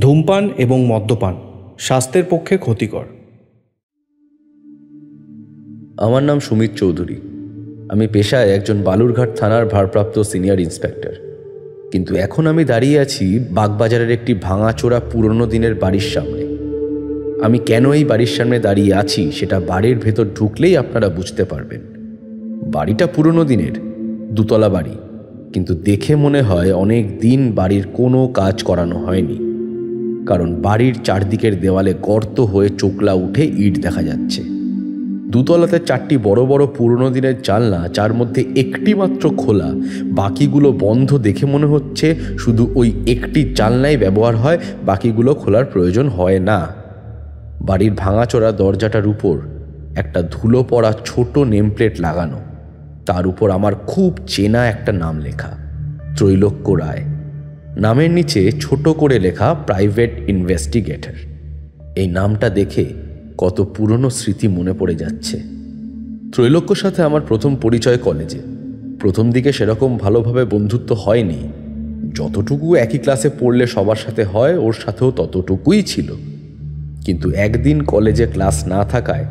ধূমপান এবং মদ্যপান স্বাস্থ্যের পক্ষে ক্ষতিকর। আমার নাম সুমিত চৌধুরী। আমি পেশায় একজন বালুরঘাট থানার ভারপ্রাপ্ত সিনিয়র ইন্সপেক্টর। কিন্তু এখন আমি দাঁড়িয়ে আছি বাগবাজারের একটি ভাঙাচোরা পুরনো দিনের বাড়ির সামনে। আমি কেন এই বাড়ির সামনে দাঁড়িয়ে আছি সেটা বাড়ির ভেতর ঢুকলেই আপনারা বুঝতে পারবেন। বাড়িটা পুরনো দিনের, দুতলা বাড়ি, কিন্তু দেখে মনে হয় অনেক দিন বাড়ির কোনো কাজ করানো হয়নি। কারণ বাড়ির চারদিকের দেওয়ালে গর্ত হয়ে চোখলা উঠে ইট দেখা যাচ্ছে। দুতলাতে 4টি বড় বড় পুরনো দিনের জানলা, যার মধ্যে একটি মাত্র খোলা, বাকিগুলো বন্ধ। দেখে মনে হচ্ছে শুধু ওই একটি জানলাই ব্যবহার হয়, বাকিগুলো খোলার প্রয়োজন হয় না। বাড়ির ভাঙাচোরা দরজাটার উপর একটা ধুলো পড়া ছোট নেমপ্লেট লাগানো, তার উপর আমার খুব চেনা একটা নাম লেখা, ত্রৈলোক্য রায়। নামের নিচে ছোট করে লেখা প্রাইভেট ইনভেস্টিগেটর। এই নামটা দেখে কত পুরনো স্মৃতি মনে পড়ে যাচ্ছে। ত্রৈলোক্যর সাথে আমার প্রথম পরিচয় কলেজে। প্রথম দিকে সেরকম ভালোভাবে বন্ধুত্ব হয়নি। যতটুকু একই ক্লাসে পড়লে সবার সাথে হয়, ওর সাথেও ততটুকুই ছিল। কিন্তু একদিন কলেজে ক্লাস না থাকায়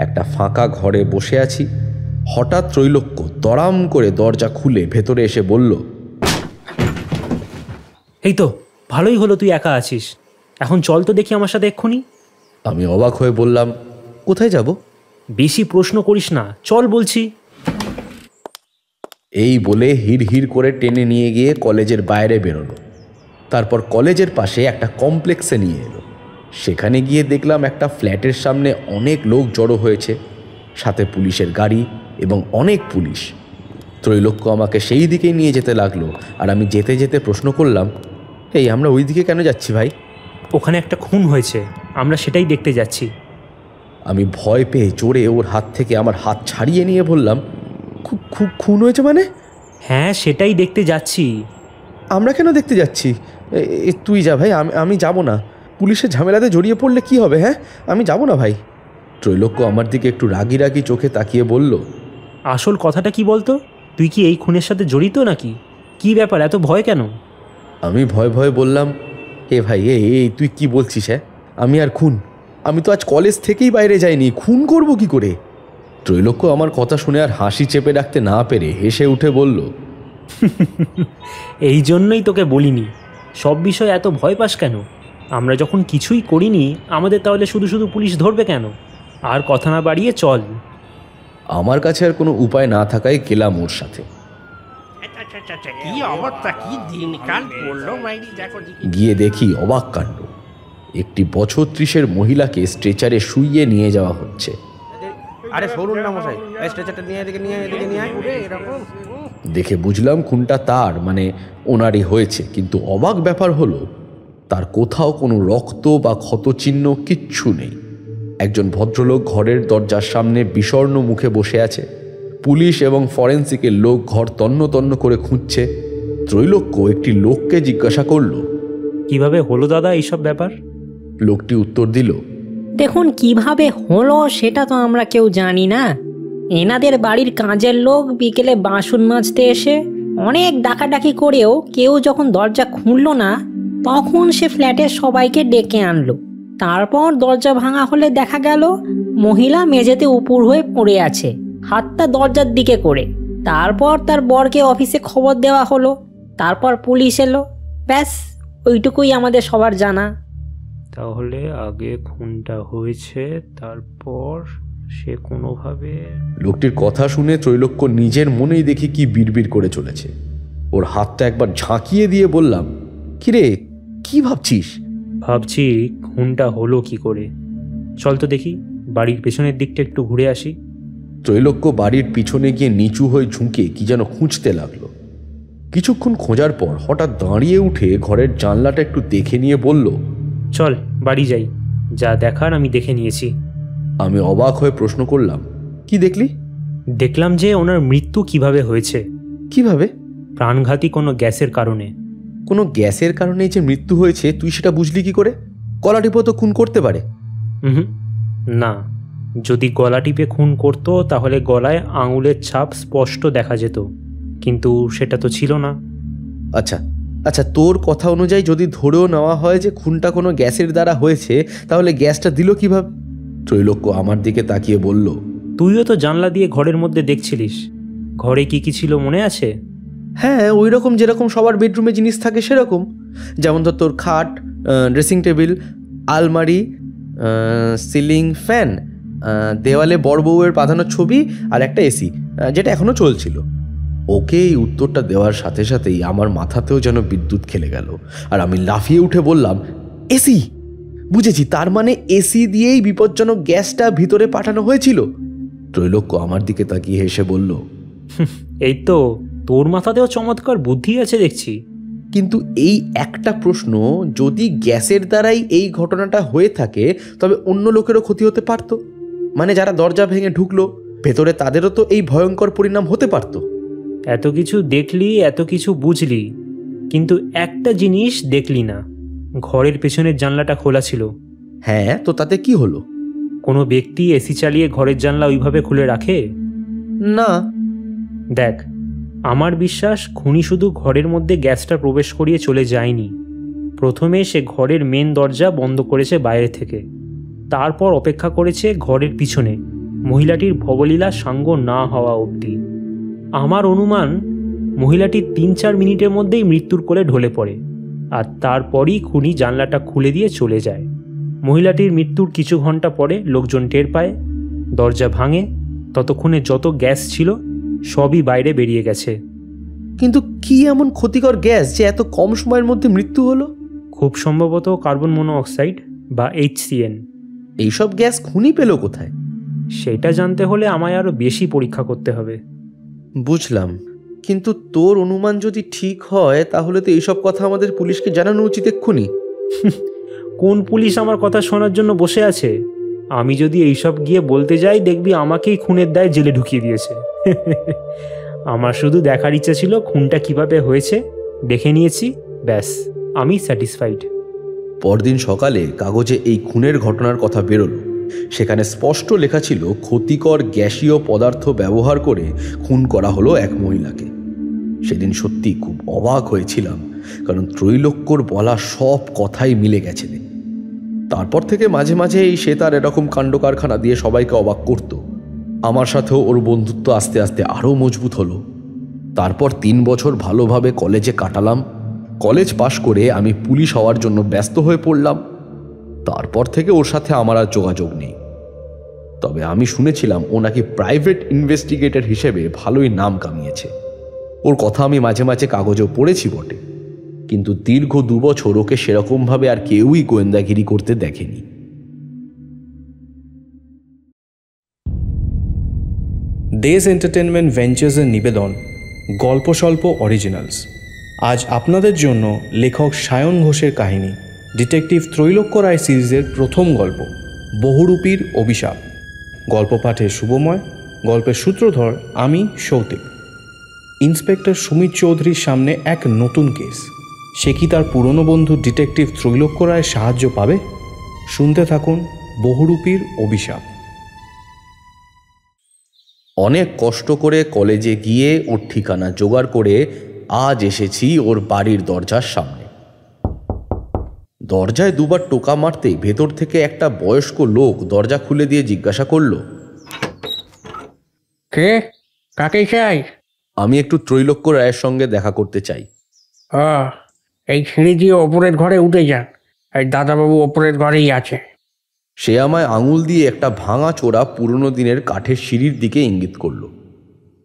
একটা ফাঁকা ঘরে বসে আছি। হঠাৎ ত্রৈলোক্য দড়াম করে দরজা খুলে ভেতরে এসে বলল, এই তো ভালোই হলো তুই একা আছিস, এখন চল তো দেখি আমার সাথে এক্ষুনি। আমি অবাক হয়ে বললাম, কোথায় যাব? বেশি প্রশ্ন করিস না, চল বলছি। এই বলে হিড় হিড় করে টেনে নিয়ে গিয়ে কলেজের বাইরে বেরোলো। তারপর কলেজের পাশে একটা কমপ্লেক্সে নিয়ে এলো। সেখানে গিয়ে দেখলাম একটা ফ্ল্যাটের সামনে অনেক লোক জড়ো হয়েছে, সাথে পুলিশের গাড়ি এবং অনেক পুলিশ। ত্রৈলোক্য আমাকে সেই দিকেই নিয়ে যেতে লাগলো, আর আমি যেতে যেতে প্রশ্ন করলাম, এই আমরা ওই দিকে কেন যাচ্ছি ভাই? ওখানে একটা খুন হয়েছে, আমরা সেটাই দেখতে যাচ্ছি। আমি ভয় পেয়ে জোরে ওর হাত থেকে আমার হাত ছাড়িয়ে নিয়ে বললাম, খুন হয়েছে মানে? হ্যাঁ, সেটাই দেখতে যাচ্ছি। আমরা কেন দেখতে যাচ্ছি? তুই যা ভাই, আমি যাব না। পুলিশের ঝামেলাতে জড়িয়ে পড়লে কি হবে? হ্যাঁ, আমি যাব না ভাই। ত্রৈলোক্য আমার দিকে একটু রাগি রাগি চোখে তাকিয়ে বলল, আসল কথাটা কি বলতো? তুই কি এই খুনের সাথে জড়িত নাকি? কি ব্যাপার, এত ভয় কেন? আমি ভয় ভয়ে বললাম, হে ভাই, এই তুই কি বলছিস? হ্যাঁ, আমি আর খুন? আমি তো আজ কলেজ থেকেই বাইরে যাইনি, খুন করব কি করে? ত্রৈলোক্য আমার কথা শুনে আর হাসি চেপে রাখতে না পেরে হেসে উঠে বলল, এই জন্যই তোকে বলিনি, সব বিষয়ে এত ভয় পাস কেন? আমরা যখন কিছুই করিনি, আমাদের তাহলে শুধু শুধু পুলিশ ধরবে কেন? আর কথা না বাড়িয়ে চল। আমার কাছে আর কোনো উপায় না থাকায় গেলাম ওর সাথে। গিয়ে দেখি অবাক কাণ্ড। একটি বছর 30-এর মহিলাকে স্ট্রেচারে শুইয়ে নিয়ে যাওয়া হচ্ছে। দেখে বুঝলাম খুনটা তার, মানে ওনারই হয়েছে। কিন্তু অবাক ব্যাপার হলো, তার কোথাও কোনো রক্ত বা ক্ষতচিহ্ন কিচ্ছু নেই। একজন ভদ্রলোক ঘরের দরজার সামনে বিষণ্ণ মুখে বসে আছে। পুলিশ এবং ফরেন্সিকের লোক ঘর তন্ন তন্ন করে খুঁজছে। ত্রৈলোক্য একটি লোককে জিজ্ঞাসা করল, কিভাবে হলো দাদা এইসব ব্যাপার? লোকটি উত্তর দিল, দেখুন, কিভাবে হলো সেটা তো আমরা কেউ জানি না। এনাদের বাড়ির কাজের লোক বিকেলে বাসন মাজতে এসে অনেক ডাকাডাকি করেও কেউ যখন দরজা খুলল না, তখন সে ফ্ল্যাটের সবাইকে ডেকে আনলো। তারপর দরজা ভাঙা হলে দেখা গেল মহিলা মেঝেতে উপুর হয়ে পড়ে আছে, হাতটা দরজার দিকে করে। তারপর তার বরকে অফিসে খবর দেওয়া হলো, তারপর পুলিশ এলো। ব্যাস, ওইটুকুই আমাদের সবার জানা। তাহলে আগে খুনটা হয়েছে, তারপর সে কোনোভাবে... লোকটির কথা শুনে ত্রৈলোক্য নিজের মনেই দেখি কি বিড়বিড় করে চলেছে। ওর হাতটা একবার ঝাঁকিয়ে দিয়ে বললাম, কিরে, কি ভাবছিস? ভাবছি খুনটা হলো কি করে। চল তো দেখি, বাড়ির পেছনের দিকটা একটু ঘুরে আসি। ত্রৈলোক্য বাড়ির পিছনে গিয়ে নিচু হয়ে ঝুঁকে কি যেন খুঁজতে লাগলো। কিছুক্ষণ খোঁজার পর হঠাৎ দাঁড়িয়ে উঠে ঘরের জানলাটা একটু দেখে নিয়ে বলল, চল বাড়ি যাই, যা দেখার আমি দেখে নিয়েছি। আমি অবাক হয়ে প্রশ্ন করলাম, কি দেখলি? দেখলাম যে ওনার মৃত্যু কিভাবে হয়েছে। কিভাবে? প্রাণঘাতী কোনো গ্যাসের কারণে। কোনো গ্যাসের কারণে যে মৃত্যু হয়েছে তুই সেটা বুঝলি কি করে? গলা টিপে তো খুন করতে পারে। না, যদি গলা টিপে খুন করতো তাহলে গলায় আঙুলের ছাপ স্পষ্ট দেখা যেত, কিন্তু সেটা তো ছিল না। আচ্ছা, আচ্ছা, তোর কথা অনুযায়ী যদি ধরেও নেওয়া হয় যে খুনটা কোনো গ্যাসের দ্বারা হয়েছে, তাহলে গ্যাসটা দিল কিভাবে? ত্রৈলোক্য আমার দিকে তাকিয়ে বলল, তুইও তো জানলা দিয়ে ঘরের মধ্যে দেখছিলিস। ঘরে কি কি ছিল মনে আছে? হ্যাঁ, ওই রকম যেরকম সবার বেডরুমে জিনিস থাকে সেরকম। যেমন ধর তোর খাট, ড্রেসিং টেবিল, আলমারি, সিলিং ফ্যান, দেওয়ালে বড় বউয়ের বাঁধানো ছবি আর একটা এসি, যেটা এখনো চলছিল। ওকে এই উত্তরটা দেওয়ার সাথে সাথেই আমার মাথাতেও যেন বিদ্যুৎ খেলে গেল, আর আমি লাফিয়ে উঠে বললাম, এসি! বুঝেছি, তার মানে এসি দিয়েই বিপজ্জনক গ্যাসটা ভিতরে পাঠানো হয়েছিল। ত্রৈলোক্য আমার দিকে তাকিয়ে হেসে বলল, এই তো, তোর মাথাতেও চমৎকার বুদ্ধি আছে দেখছি। কিন্তু এই একটা প্রশ্ন, যদি গ্যাসের দ্বারাই এই ঘটনাটা হয়ে থাকে, তবে অন্য লোকেরও ক্ষতি হতে পারত। মানে যারা দরজা ভেঙে ঢুকলো ভেতরে, তাদেরও তো এই ভয়ঙ্কর পরিণাম হতে পারত। এত কিছু দেখলি, এত কিছু বুঝলি, কিন্তু একটা জিনিস দেখলি না, ঘরের পেছনের জানলাটা খোলা ছিল। হ্যাঁ, তো তাতে কি হলো? কোনো ব্যক্তি এসি চালিয়ে ঘরের জানলা ওইভাবে খুলে রাখে? না। দেখ, আমার বিশ্বাস খুনি শুধু ঘরের মধ্যে গ্যাসটা প্রবেশ করিয়ে চলে যায়নি। প্রথমে সে ঘরের মেন দরজা বন্ধ করেছে বাইরে থেকে, তারপর অপেক্ষা করেছে ঘরের পিছনে মহিলাটির ভবলীলা সাঙ্গ না হওয়া অবধি। আমার অনুমান মহিলাটি 3-4 মিনিটের মধ্যেই মৃত্যুর কোলে ঢলে পড়ে, আর তারপরই খুনি জানলাটা খুলে দিয়ে চলে যায়। মহিলাটির মৃত্যুর কিছু ঘন্টা পরে লোকজন টের পায়, দরজা ভাঙে, ততক্ষণে যত গ্যাস ছিল সবই বাইরে বেরিয়ে গেছে। কিন্তু কি এমন ক্ষতিকর গ্যাস যে এত কম সময়ের মধ্যে মৃত্যু হলো? খুব সম্ভবত কার্বন মনোঅক্সাইড বা HCN। এইসব গ্যাস খুনি পেল কোথায়? সেটা জানতে হলে আমায় আরও বেশি পরীক্ষা করতে হবে। বুঝলাম, কিন্তু তোর অনুমান যদি ঠিক হয়, তাহলে তো এইসব কথা আমাদের পুলিশকে জানানো উচিত এক্ষুনি। কোন পুলিশ আমার কথা শোনার জন্য বসে আছে? আমি যদি এইসব গিয়ে বলতে যাই, দেখবি আমাকেই খুনের দায়ে জেলে ঢুকিয়ে দিয়েছে। আমার শুধু দেখার ইচ্ছা ছিল খুনটা কিভাবে হয়েছে, দেখে নিয়েছি, ব্যাস, আমি স্যাটিসফাইড। পরদিন সকালে কাগজে এই খুনের ঘটনার কথা বেরোলো। সেখানে স্পষ্ট লেখা ছিল, ক্ষতিকর গ্যাসীয় পদার্থ ব্যবহার করে খুন করা হলো এক মহিলাকে। সেদিন সত্যি খুব অবাক হয়েছিলাম, কারণ ত্রৈলোক্যর বলা সব কথাই মিলে গেছে। তারপর থেকে মাঝে মাঝে সে তার এরকম কাণ্ড কারখানা দিয়ে সবাইকে অবাক করত। আমার সাথেও ওর বন্ধুত্ব আস্তে আস্তে আরও মজবুত হলো। তারপর 3 বছর ভালোভাবে কলেজে কাটালাম। কলেজ পাশ করে আমি পুলিশ হওয়ার জন্য ব্যস্ত হয়ে পড়লাম। তারপর থেকে ওর সাথে আমার আর যোগাযোগ নেই। তবে আমি শুনেছিলাম ও নাকি প্রাইভেট ইনভেস্টিগেটর হিসেবে ভালোই নাম কামিয়েছে। ওর কথা আমি মাঝে মাঝে কাগজেও পড়েছি বটে, কিন্তু দীর্ঘ 2 বছর ওকে সেরকমভাবে আর কেউই গোয়েন্দাগিরি করতে দেখেনি। দেশ এন্টারটেনমেন্ট ভেঞ্চার্সের নিবেদন গল্প স্বল্প অরিজিনালস। আজ আপনাদের জন্য লেখক সায়ন ঘোষের কাহিনী, ডিটেকটিভ ত্রৈলোক্য রায় সিরিজের প্রথম গল্প বহুরূপীর অভিশাপ। গল্প পাঠে শুভময়, গল্পের সূত্রধর আমি সৌতিক। ইন্সপেক্টর সুমিত চৌধুরীর সামনে এক নতুন কেস। সে কি তার পুরনো বন্ধু ডিটেকটিভ ত্রৈলোক্য রায়ের সাহায্য পাবে? শুনতে থাকুন বহুরূপীর অভিশাপ। অনেক কষ্ট করে কলেজে গিয়ে ওর ঠিকানা জোগাড় করে আজ এসেছি ওর বাড়ির দরজার সামনে। দরজায় 2 বার টোকা মারতেই ভেতর থেকে একটা বয়স্ক লোক দরজা খুলে দিয়ে জিজ্ঞাসা করলো, কে? কাকে চাই? আমি একটু ত্রৈলোক্য রায়ের সঙ্গে দেখা করতে চাই। এই সিঁড়ি দিয়ে ওপরের ঘরে উঠে যান, এই দাদাবাবু ওপরের ঘরেই আছে। সে আমায় আঙুল দিয়ে একটা ভাঙা চোরা পুরনো দিনের কাঠের সিঁড়ির দিকে ইঙ্গিত করলো।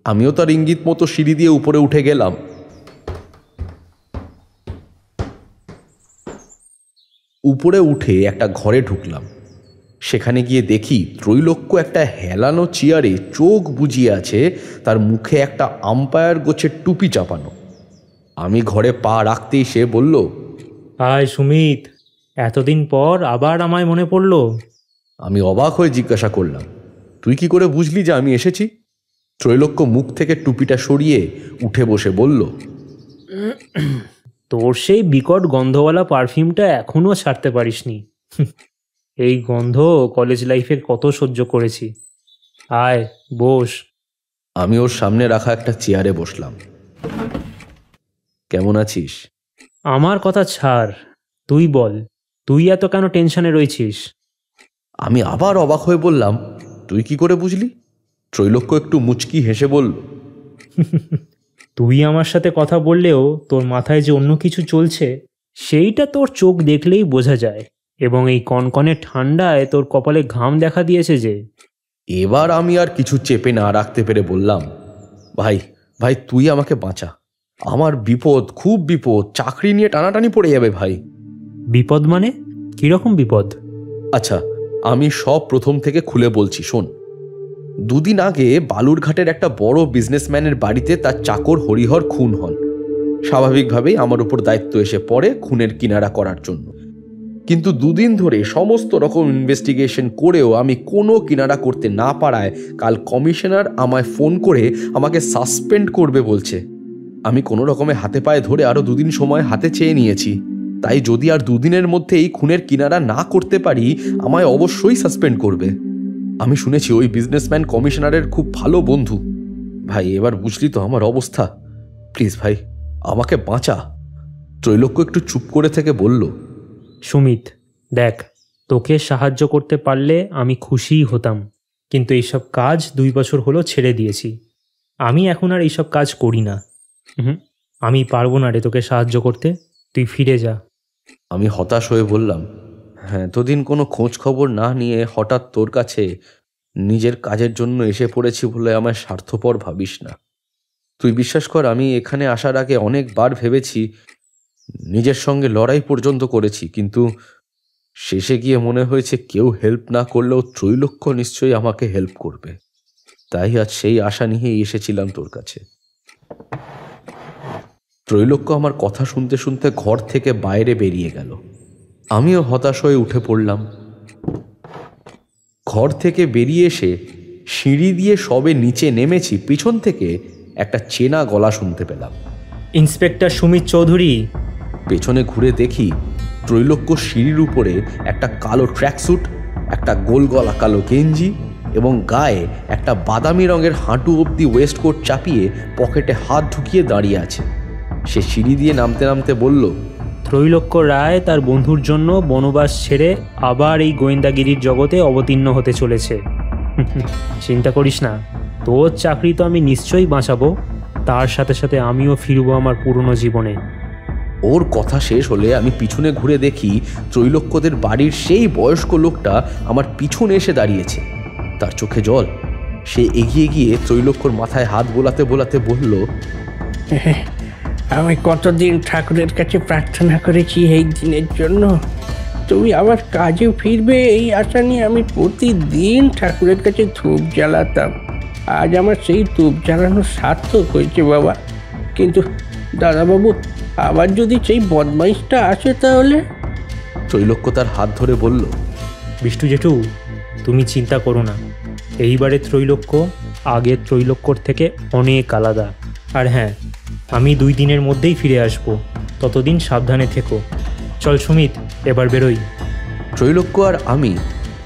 আমিও তার ইঙ্গিত মতো সিঁড়ি দিয়ে উপরে উঠে গেলাম। উপরে উঠে একটা ঘরে ঢুকলাম। সেখানে গিয়ে দেখি ত্রৈলোক্য একটা হেলানো চেয়ারে চোখ বুজিয়ে আছে, তার মুখে একটা আম্পায়ার গোছের টুপি চাপানো। আমি ঘরে পা রাখতেই সে বলল, হাই সুমিত, এতদিন পর আবার আমায় মনে পড়লো। আমি অবাক হয়ে জিজ্ঞাসা করলাম, তুই কি করে বুঝলি যে আমি এসেছি? ত্রৈলোক্য মুখ থেকে টুপিটা সরিয়ে উঠে বসে বলল, তোর সেই বিকট গন্ধওয়ালা পারফিউমটা এখনও ছাড়তে পারিসনি। এই গন্ধ কলেজ লাইফে কত সহ্য করেছি। আয় বস। আমি ওর সামনে রাখা একটা চেয়ারে বসলাম। কেমন আছিস? আমার কথা ছাড়, তুই বল, তুই এত কেন টেনশনে রয়েছিস? আমি আবার অবাক হয়ে বললাম, তুই কি করে বুঝলি? ত্রৈলোক্য একটু মুচকি হেসে বলল, তুই আমার সাথে কথা বললেও তোর মাথায় যে অন্য কিছু চলছে সেইটা তোর চোখ দেখলেই বোঝা যায়। এবং এই কনকনে ঠান্ডায় তোর কপালে ঘাম দেখা দিয়েছে যে। এবার আমি আর কিছু চেপে না রাখতে পেরে বললাম, ভাই ভাই তুই আমাকে বাঁচা, আমার বিপদ, খুব বিপদ, চাকরি নিয়ে টানাটানি পড়ে যাবে ভাই। বিপদ মানে? কিরকম বিপদ? আচ্ছা, আমি সব প্রথম থেকে খুলে বলছি, শোন। দুদিন আগে বালুরঘাটের একটা বড় বিজনেসম্যানের বাড়িতে তার চাকর হরিহর খুন হন। স্বাভাবিকভাবেই আমার উপর দায়িত্ব এসে পড়ে খুনের কিনারা করার জন্য। কিন্তু দুদিন ধরে সমস্ত রকম ইনভেস্টিগেশন করেও আমি কোনো কিনারা করতে না পারায় কাল কমিশনার আমায় ফোন করে আমাকে সাসপেন্ড করবে বলছে। আমি কোনো রকমে হাতে পায়ে ধরে আরও দুদিন সময় হাতে চেয়ে নিয়েছি। তাই যদি আর দুদিনের মধ্যে এই খুনের কিনারা না করতে পারি, আমায় অবশ্যই সাসপেন্ড করবে। আমি শুনেছি ওই বিজনেসম্যান কমিশনারের খুব ভালো বন্ধু। ভাই এবার বুঝলি তো আমার অবস্থা, প্লিজ ভাই আমাকে বাঁচা। ত্রৈলোক্য একটু চুপ করে থেকে বলল, সুমিত, দেখ, তোকে সাহায্য করতে পারলে আমি খুশিই হতাম, কিন্তু এইসব কাজ 2 বছর হলো ছেড়ে দিয়েছি। আমি এখন আর এইসব কাজ করি না। আমি পারবো না রে তোকে সাহায্য করতে, তুই ফিরে যা। আমি হতাশ হয়ে বললাম, হ্যাঁ, এতদিন কোনো খোঁজ খবর না নিয়ে হঠাৎ তোর কাছে নিজের কাজের জন্য এসে পড়েছি বলে আমায় স্বার্থপর ভাবিস না। তুই বিশ্বাস কর, আমি এখানে আসার আগে অনেকবার ভেবেছি, নিজের সঙ্গে লড়াই পর্যন্ত করেছি, কিন্তু শেষে গিয়ে মনে হয়েছে কেউ হেল্প না করলেও ত্রৈলোক্য নিশ্চয়ই আমাকে হেল্প করবে। তাই আজ সেই আশা নিয়েই এসেছিলাম তোর কাছে। ত্রৈলোক্য আমার কথা শুনতে শুনতে ঘর থেকে বাইরে বেরিয়ে গেল। আমিও হতাশ হয়ে উঠে পড়লাম। ঘর থেকে বেরিয়ে এসে সিঁড়ি দিয়ে সবে নিচে নেমেছি, পিছন থেকে একটা চেনা গলা শুনতে পেলাম। ইন্সপেক্টর সুমিত চৌধুরী। পেছনে ঘুরে দেখি ত্রৈলোক্য সিঁড়ির উপরে একটা কালো ট্র্যাকস্যুট, একটা গোল গলা কালো গেঞ্জি এবং গায়ে একটা বাদামি রঙের হাঁটু অবধি ওয়েস্টকোট চাপিয়ে পকেটে হাত ঢুকিয়ে দাঁড়িয়ে আছে। সে সিঁড়ি দিয়ে নামতে নামতে বলল, ত্রৈলোক্য রায় তার বন্ধুর জন্য বনবাস ছেড়ে আবার এই গোয়েন্দাগিরির জগতে অবতীর্ণ হতে চলেছে। চিন্তা করিস না, তোর চাকরি তো আমি নিশ্চয়ই বাঁচাবো, তার সাথে সাথে আমিও ফিরবো আমার পুরনো জীবনে। ওর কথা শেষ হলে আমি পিছনে ঘুরে দেখি ত্রৈলোক্যদের বাড়ির সেই বয়স্ক লোকটা আমার পিছনে এসে দাঁড়িয়েছে। তার চোখে জল। সে এগিয়ে গিয়ে ত্রৈলোক্যর মাথায় হাত বোলাতে বোলাতে বলল, আমি কতদিন ঠাকুরের কাছে প্রার্থনা করেছি এই দিনের জন্য। তুমি আবার কাজে ফিরবে এই আশা নিয়ে আমি প্রতিদিন ঠাকুরের কাছে ধূপ জ্বালাতাম। আজ আমার সেই ধূপ জ্বালানো সার্থক হয়েছে বাবা। কিন্তু দাদাবাবু, আবার যদি সেই বদমাইশটা আসে তাহলে? ত্রৈলোক্য তার হাত ধরে বলল, বিষ্টু জেঠু, তুমি চিন্তা করো না, এইবারে ত্রৈলোক্য আগের ত্রৈলোক্যর থেকে অনেক আলাদা। আর হ্যাঁ, আমি 2 দিনের মধ্যেই ফিরে আসব, ততদিন সাবধানে থেকো। চল সুমিত, এবার বেরোই। ত্রৈলোক্য আর আমি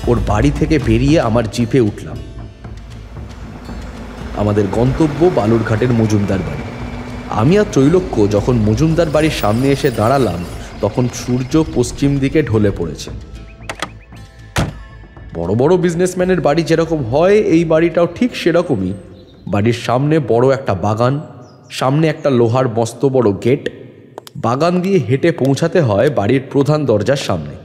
ওর বাড়ি থেকে বেরিয়ে আমার জিপে উঠলাম। আমাদের গন্তব্য বালুরঘাটের মজুমদার বাড়ি। আমি আর ত্রৈলোক্য যখন মজুমদার বাড়ির সামনে এসে দাঁড়ালাম, তখন সূর্য পশ্চিম দিকে ঢলে পড়েছে। বড় বড় বিজনেসম্যানের বাড়ি যেরকম হয়, এই বাড়িটাও ঠিক সেরকমই। বাড়ির সামনে বড় একটা বাগান, সামনে একটা লোহার মস্ত বড় গেট। বাগান দিয়ে হেঁটে পৌঁছাতে হয় বাড়ির প্রধান দরজার সামনে।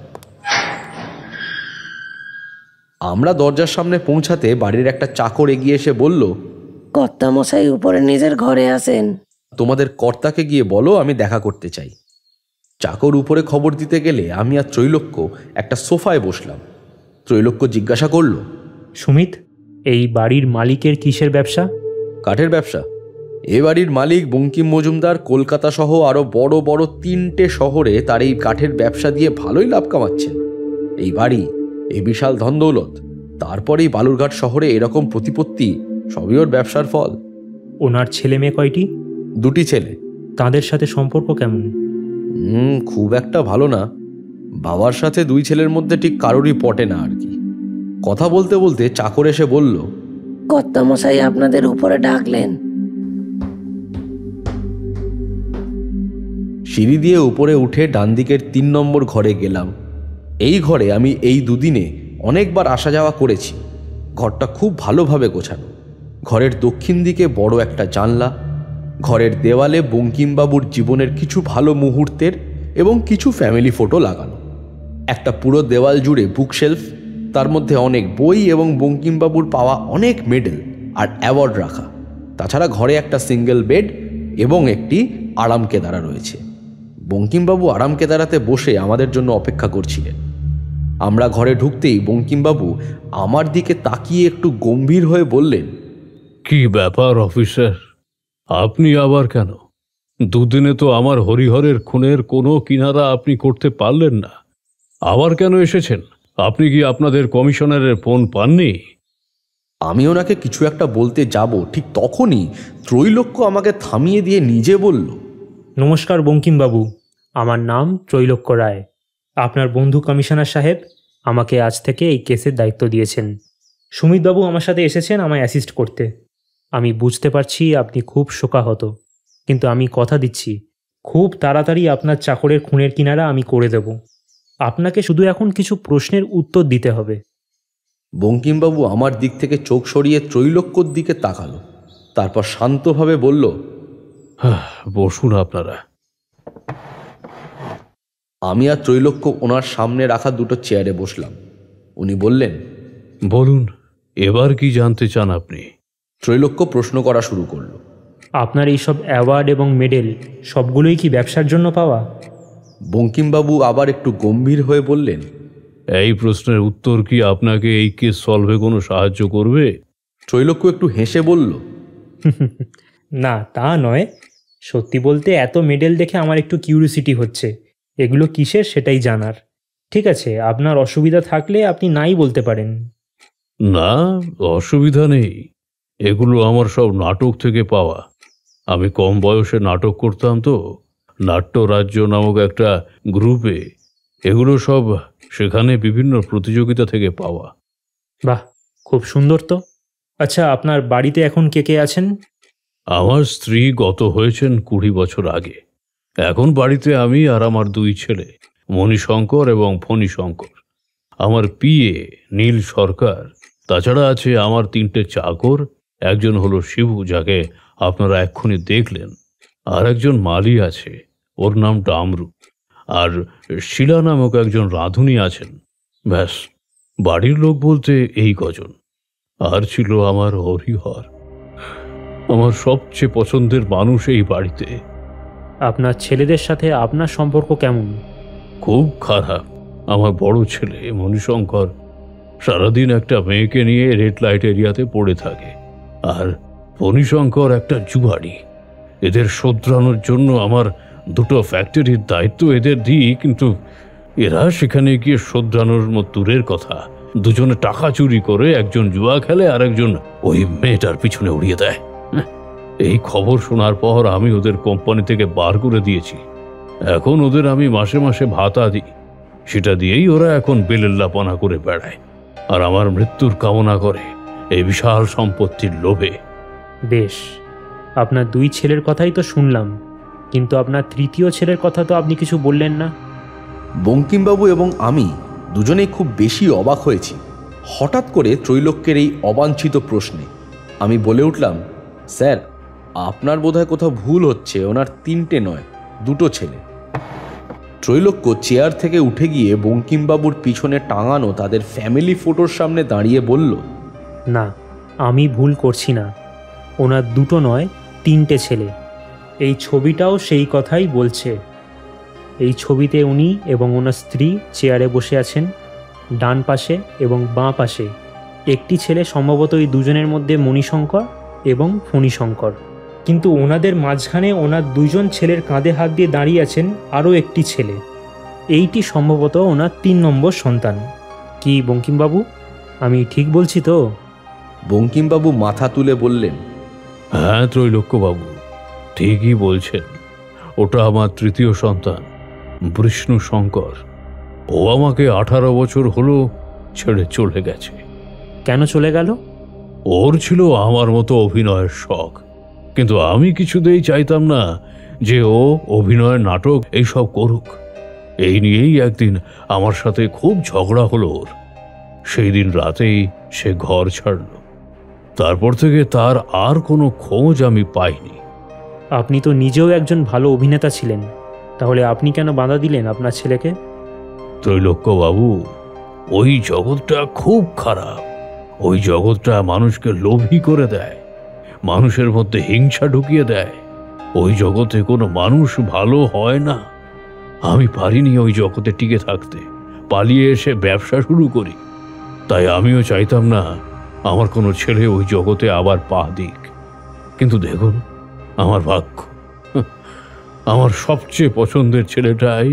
আমরা দরজার সামনে পৌঁছাতে বাড়ির একটা চাকর এগিয়ে এসে বলল, কর্তামশাই উপরে নিজের ঘরে আসেন। তোমাদের কর্তাকে গিয়ে বলো আমি দেখা করতে চাই। চাকর উপরে খবর দিতে গেলে আমি আর ত্রৈলোক্য একটা সোফায় বসলাম। ত্রৈলোক্য জিজ্ঞাসা করল, সুমিত, এই বাড়ির মালিকের কিসের ব্যবসা? কাঠের ব্যবসা। এ বাড়ির মালিক বঙ্কিম মজুমদার কলকাতা সহ আরও বড় বড় 3টে শহরে তার এই কাঠের ব্যবসা দিয়ে ভালোই লাভ কামাচ্ছেন। এই বাড়ি, এই বিশাল ধনদৌলত, তারপরেই বালুরঘাট শহরে এরকম প্রতিপত্তি, সবই ওর ব্যবসার ফল। ওনার ছেলে মেয়ে কয়টি? 2টি ছেলে। তাদের সাথে সম্পর্ক কেমন? খুব একটা ভালো না। বাবার সাথে 2 ছেলের মধ্যে ঠিক কারোরই পটে না আর কি। কথা বলতে বলতে চাকর এসে বলল, কর্তামশাই আপনাদের উপরে ডাকলেন। সিঁড়ি দিয়ে উপরে উঠে ডান দিকের 3 নম্বর ঘরে গেলাম। এই ঘরে আমি এই দুদিনে অনেকবার আসা যাওয়া করেছি। ঘরটা খুব ভালোভাবে গোছানো। ঘরের দক্ষিণ দিকে বড় একটা জানলা। ঘরের দেওয়ালে বঙ্কিমবাবুর জীবনের কিছু ভালো মুহূর্তের এবং কিছু ফ্যামিলি ফটো লাগানো। একটা পুরো দেওয়াল জুড়ে বুকশেলফ, তার মধ্যে অনেক বই এবং বঙ্কিমবাবুর পাওয়া অনেক মেডেল আর অ্যাওয়ার্ড রাখা। তাছাড়া ঘরে একটা সিঙ্গেল বেড এবং একটি আরাম কেদারা রয়েছে। বঙ্কিমবাবু আরাম কেদারাতে বসে আমাদের জন্য অপেক্ষা করছিলেন। আমরা ঘরে ঢুকতেই বঙ্কিমবাবু আমার দিকে তাকিয়ে একটু গম্ভীর হয়ে বললেন, কি ব্যাপার অফিসার, আপনি আবার কেন? দুদিনে তো আমার হরিহরের খুনের কোনো কিনারা আপনি করতে পারলেন না, আবার কেন এসেছেন? আপনি কি আপনাদের কমিশনারের ফোন পাননি? আমি ওনাকে কিছু একটা বলতে যাব, ঠিক তখনই ত্রৈলোক্য আমাকে থামিয়ে দিয়ে নিজে বলল, নমস্কার বঙ্কিমবাবু, আমার নাম ত্রৈলোক্য রায়। আপনার বন্ধু কমিশনার সাহেব আমাকে আজ থেকে এই কেসের দায়িত্ব দিয়েছেন। সুমিতবাবু আমার সাথে এসেছেন আমায় অ্যাসিস্ট করতে। আমি বুঝতে পারছি আপনি খুব শোকাহত, কিন্তু আমি কথা দিচ্ছি খুব তাড়াতাড়ি আপনার চাকরের খুনের কিনারা আমি করে দেব। আপনাকে শুধু এখন কিছু প্রশ্নের উত্তর দিতে হবে। বঙ্কিমবাবু আমার দিক থেকে চোখ সরিয়ে ত্রৈলোক্যর দিকে তাকালো, তারপর শান্তভাবে বলল, বসুন আপনারা। আমি আর ত্রৈলোক্য ওনার সামনে রাখা দুটো চেয়ারে বসলাম। উনি বললেন, বলুন, এবার কি জানতে চান আপনি? ত্রৈলোক্য প্রশ্ন করা শুরু করলো, আপনার এইসব অ্যাওয়ার্ড এবং মেডেল সবগুলোই কি ব্যবসার জন্য পাওয়া? বঙ্কিমবাবু আবার একটু গম্ভীর হয়ে বললেন, এই প্রশ্নের উত্তর কি আপনাকে এই কেস সলভে কোনো সাহায্য করবে? ত্রৈলোক্য একটু হেসে বলল, না, তা নয়। সত্যি বলতে এত মেডেল দেখে আমার একটু কিউরিওসিটি হচ্ছে, এগুলো কিসের সেটাই জানার। ঠিক আছে, আপনার অসুবিধা থাকলে আপনি নাই বলতে পারেন। না, অসুবিধা নেই। এগুলো আমার সব নাটক থেকে পাওয়া। আমি কম বয়সে নাটক করতাম তো, নাট্যরাজ্য নামক একটা গ্রুপে। এগুলো সব সেখানে বিভিন্ন প্রতিযোগিতা থেকে পাওয়া। বাহ, খুব সুন্দর তো। আচ্ছা, আপনার বাড়িতে এখন কে কে আছেন? আমার স্ত্রী গত হয়েছেন 20 বছর আগে। এখন বাড়িতে আমি আর আমার 2 ছেলে, মণিশঙ্কর এবং ফণিশঙ্কর। আমার পিএ নীল সরকার। তাছাড়া আছে আমার 3টে চাকর। একজন হলো শিবু, যাকে আপনারা এক্ষুনি দেখলেন। আর একজন মালি আছে, ওর নাম ডামরু। আর শিলা নামক একজন রাঁধুনি আছেন। ব্যাস, বাড়ির লোক বলতে এই কজন। আর ছিল আমার হরিহর, আমার সবচেয়ে পছন্দের মানুষ এই বাড়িতে। আপনার ছেলেদের সাথে আপনার সম্পর্ক কেমন? খুব খারাপ। আমার বড় ছেলে মণিশঙ্কর সারাদিন একটা মেয়েকে নিয়ে রেড লাইট এরিয়াতে পড়ে থাকে, আর ফণিশঙ্কর একটা জুয়ারি। এদের শোধরানোর জন্য আমার 2টো ফ্যাক্টরির দায়িত্ব এদের দিই, কিন্তু এরা সেখানে গিয়ে শোধরানোর মতো দূরের কথা, দুজনে টাকা চুরি করে একজন জুয়া খেলে আর একজন ওই মেয়েটার পিছনে উড়িয়ে দেয়। এই খবর শোনার পর আমি ওদের কোম্পানি থেকে বার করে দিয়েছি। এখন ওদের আমি মাসে মাসে ভাতা দিই, সেটা দিয়েই ওরা এখন বেলেল্লাপনা করে বেড়ায় আর আমার মৃত্যুর কামনা করে এই বিশাল সম্পত্তির লোভে। বেশ, আপনার 2 ছেলের কথাই তো শুনলাম, কিন্তু আপনার 3য় ছেলের কথা তো আপনি কিছু বললেন না। বঙ্কিমবাবু এবং আমি দুজনেই খুব বেশি অবাক হয়েছি হঠাৎ করে ত্রৈলোক্যের এই অবাঞ্ছিত প্রশ্নে। আমি বলে উঠলাম, স্যার, আপনার বোধহয় কোথাও ভুল হচ্ছে। ওনার 3টে নয়, 2টো ছেলে। ত্রৈলোক্য চেয়ার থেকে উঠে গিয়ে বঙ্কিমবাবুর পিছনে টাঙানো তাদের ফ্যামিলি ফটোর সামনে দাঁড়িয়ে বলল, না, আমি ভুল করছি না। ওনার 2টো নয়, 3টে ছেলে। এই ছবিটাও সেই কথাই বলছে। এই ছবিতে উনি এবং ওনার স্ত্রী চেয়ারে বসে আছেন। ডান পাশে এবং বাঁ পাশে একটি ছেলে, সম্ভবত এই দুজনের মধ্যে মণিশঙ্কর এবং ফণিশঙ্কর। কিন্তু ওনাদের মাঝখানে ওনার 2জন ছেলের কাঁধে হাত দিয়ে দাঁড়িয়ে আছেন আরও একটি ছেলে। এইটি সম্ভবত ওনার 3 নম্বর সন্তান। কি বঙ্কিমবাবু, আমি ঠিক বলছি তো? বঙ্কিমবাবু মাথা তুলে বললেন, হ্যাঁ ত্রৈলোক্যবাবু, ঠিকই বলছেন। ওটা আমার 3য় সন্তান, বিষ্ণু শঙ্কর। ও আমাকে 18 বছর হলো ছেড়ে চলে গেছে। কেন চলে গেল? ওর ছিল আমার মতো অভিনয়ের শখ, কিন্তু আমি কিছুতেই চাইতাম না যে ও অভিনয়, নাটক এইসব করুক। এই নিয়েই একদিন আমার সাথে খুব ঝগড়া হলো ওর। সেই দিন রাতেই সে ঘর ছাড়ল। তারপর থেকে তার আর কোনো খোঁজ আমি পাইনি। আপনি তো নিজেও একজন ভালো অভিনেতা ছিলেন, তাহলে আপনি কেন বাধা দিলেন আপনার ছেলেকে? ত্রৈলোক্যবাবু, ওই জগৎটা খুব খারাপ। ওই জগৎটা মানুষকে লোভী করে দেয়, মানুষের মধ্যে হিংসা ঢুকিয়ে দেয়। ওই জগতে কোনো মানুষ ভালো হয় না। আমি পারিনি ওই জগতে টিকে থাকতে, পালিয়ে এসে ব্যবসা শুরু করি। তাই আমিও চাইতাম না আমার কোনো ছেলে ওই জগতে আবার পা দিক। কিন্তু দেখুন আমার ভাগ্য, আমার সবচেয়ে পছন্দের ছেলেটাই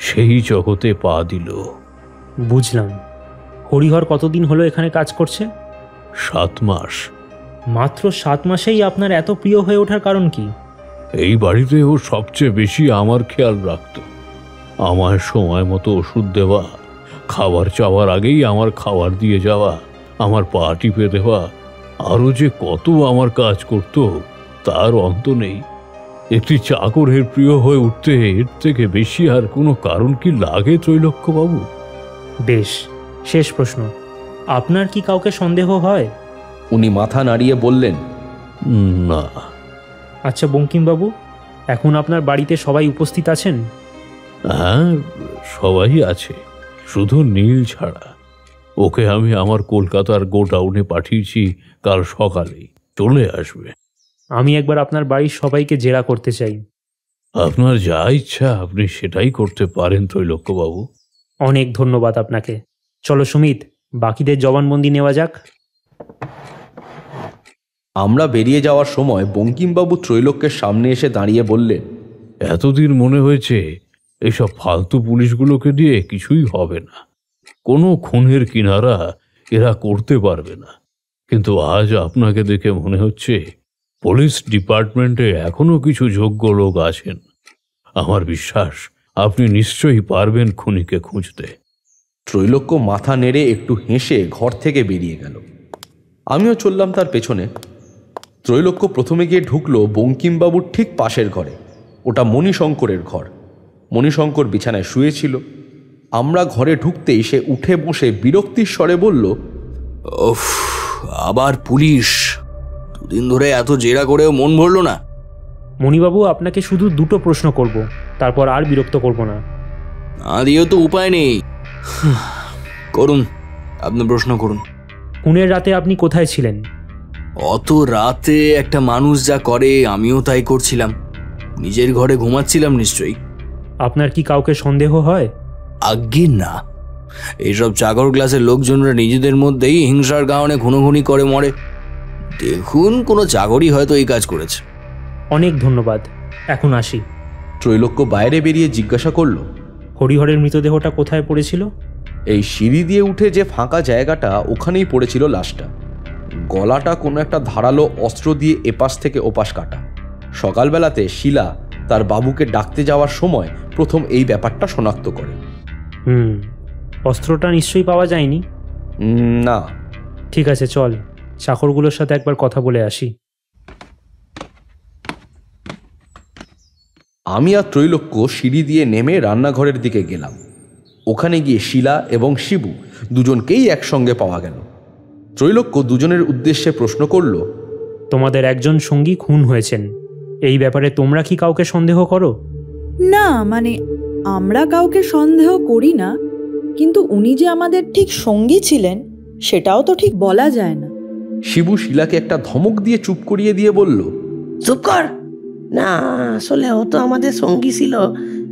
সেই জগতে পা দিল। বুঝলাম। হরিহর কতদিন হলো এখানে কাজ করছে? 7 মাস। মাত্র 7 মাসেই আপনার এত প্রিয় হয়ে ওঠার কারণ কি? এই বাড়িতে ও সবচেয়ে বেশি আমার খেয়াল রাখত। আমার সময় মতো ওষুধ দেওয়া, খাবার চাওয়ার আগেই আমার খাবার দিয়ে যাওয়া, আমার পা টিপে দেওয়া, আরও যে কত আমার কাজ করত তার অন্ত নেই। একটি চাকরের প্রিয় হয়ে উঠতে এর থেকে বেশি আর কোনো কারণ কি লাগে ত্রৈলোক্যবাবু? বেশ, শেষ প্রশ্ন, আপনার কি কাউকে সন্দেহ হয়? উনি মাথা নাড়িয়ে বললেন, না। আচ্ছা বঙ্কিমবাবু, এখন আপনার বাড়িতে সবাই উপস্থিত আছেন? হ্যাঁ, সবাই আছে, শুধু নীল ছাড়া। ওকে আমি আমার কলকাতার গোডাউনে পাঠিয়েছি, কাল সকালেই চলে আসবে। আমি একবার আপনার বাড়ির সবাইকে জেরা করতে চাই। আপনার যা ইচ্ছা আপনি সেটাই করতে পারেন ত্রৈলোক্যবাবু। অনেক ধন্যবাদ আপনাকে। চলো সুমিত, বাকিদের জবানবন্দি নেওয়া যাক। আমরা বেরিয়ে যাওয়ার সময় বঙ্কিমবাবু ত্রৈলোক্যের সামনে এসে দাঁড়িয়ে বললেন, এতদিন মনে হয়েছে এইসব ফালতু পুলিশগুলোকে দিয়ে কিছুই হবে না, কোনো খুনের কিনারা এরা করতে পারবে না। কিন্তু আজ আপনাকে দেখে মনে হচ্ছে পুলিশ ডিপার্টমেন্টে এখনো কিছু যোগ্য লোক আছেন। আমার বিশ্বাস আপনি নিশ্চয়ই পারবেন খুনিকে খুঁজতে। ত্রৈলোক্য মাথা নেড়ে একটু হেসে ঘর থেকে বেরিয়ে গেল। আমিও চললাম তার পেছনে। ত্রৈলোক্য প্রথমে গিয়ে ঢুকলো বঙ্কিমবাবুর ঠিক পাশের ঘরে। ওটা মণিশঙ্করের ঘর। মণিশঙ্কর বিছানায় শুয়েছিল। আমরা ঘরে ঢুকতেই সে উঠে বসে বিরক্তির স্বরে বলল, ওফ, আবার পুলিশ! দুদিন ধরে এত জেরা করেও মন ভরল না। মণিবাবু, আপনাকে শুধু 2টো প্রশ্ন করব, তারপর আর বিরক্ত করব না। না দিয়েও তো উপায় নেই। করুন, আপনি প্রশ্ন করুন। খুনের রাতে আপনি কোথায় ছিলেন? অত রাতে একটা মানুষ যা করে আমিও তাই করছিলাম। নিজের ঘরে ঘুমাচ্ছিলাম নিশ্চয়ই। আপনার কি কাউকে সন্দেহ হয়? আজ্ঞে না। এইসব চাকর ক্লাসের লোকজনরা নিজেদের মধ্যেই হিংসার কারণে খুনোখুনি করে মরে। দেখুন, কোনো চাকরই হয়তো এই কাজ করেছে। অনেক ধন্যবাদ, এখন আসি। ত্রৈলোক্য বাইরে বেরিয়ে জিজ্ঞাসা করল, হরিহরের মৃতদেহটা কোথায় পড়েছিল? এই সিঁড়ি দিয়ে উঠে যে ফাঁকা জায়গাটা, ওখানেই পড়েছিল লাশটা। গলাটা কোনো একটা ধারালো অস্ত্র দিয়ে এপাশ থেকে ওপাশ কাটা। সকালবেলাতে শিলা তার বাবুকে ডাকতে যাওয়ার সময় প্রথম এই ব্যাপারটা শনাক্ত করে। অস্ত্রটা নিশ্চয়ই পাওয়া যায়নি? না। ঠিক আছে, চল চাকরগুলোর সাথে একবার কথা বলে আসি। আমি আর ত্রৈলোক্য সিঁড়ি দিয়ে নেমে রান্নাঘরের দিকে গেলাম। ওখানে গিয়ে শিলা এবং শিবু দুজনকেই একসঙ্গে পাওয়া গেল। ত্রৈলোক্য দুজনের উদ্দেশ্যে প্রশ্ন করল, তোমাদের একজন সঙ্গী খুন হয়েছেন, এই ব্যাপারে তোমরা কি কাউকে সন্দেহ করো? না, মানে আমরা কাউকে সন্দেহ করি না, কিন্তু উনি যে আমাদের ঠিক সঙ্গী ছিলেন সেটাও তো ঠিক বলা যায় না। শিবু শিলাকে একটা ধমক দিয়ে চুপ করিয়ে দিয়ে বলল, চুপ কর। না, আসলে ও তো আমাদের সঙ্গী ছিল,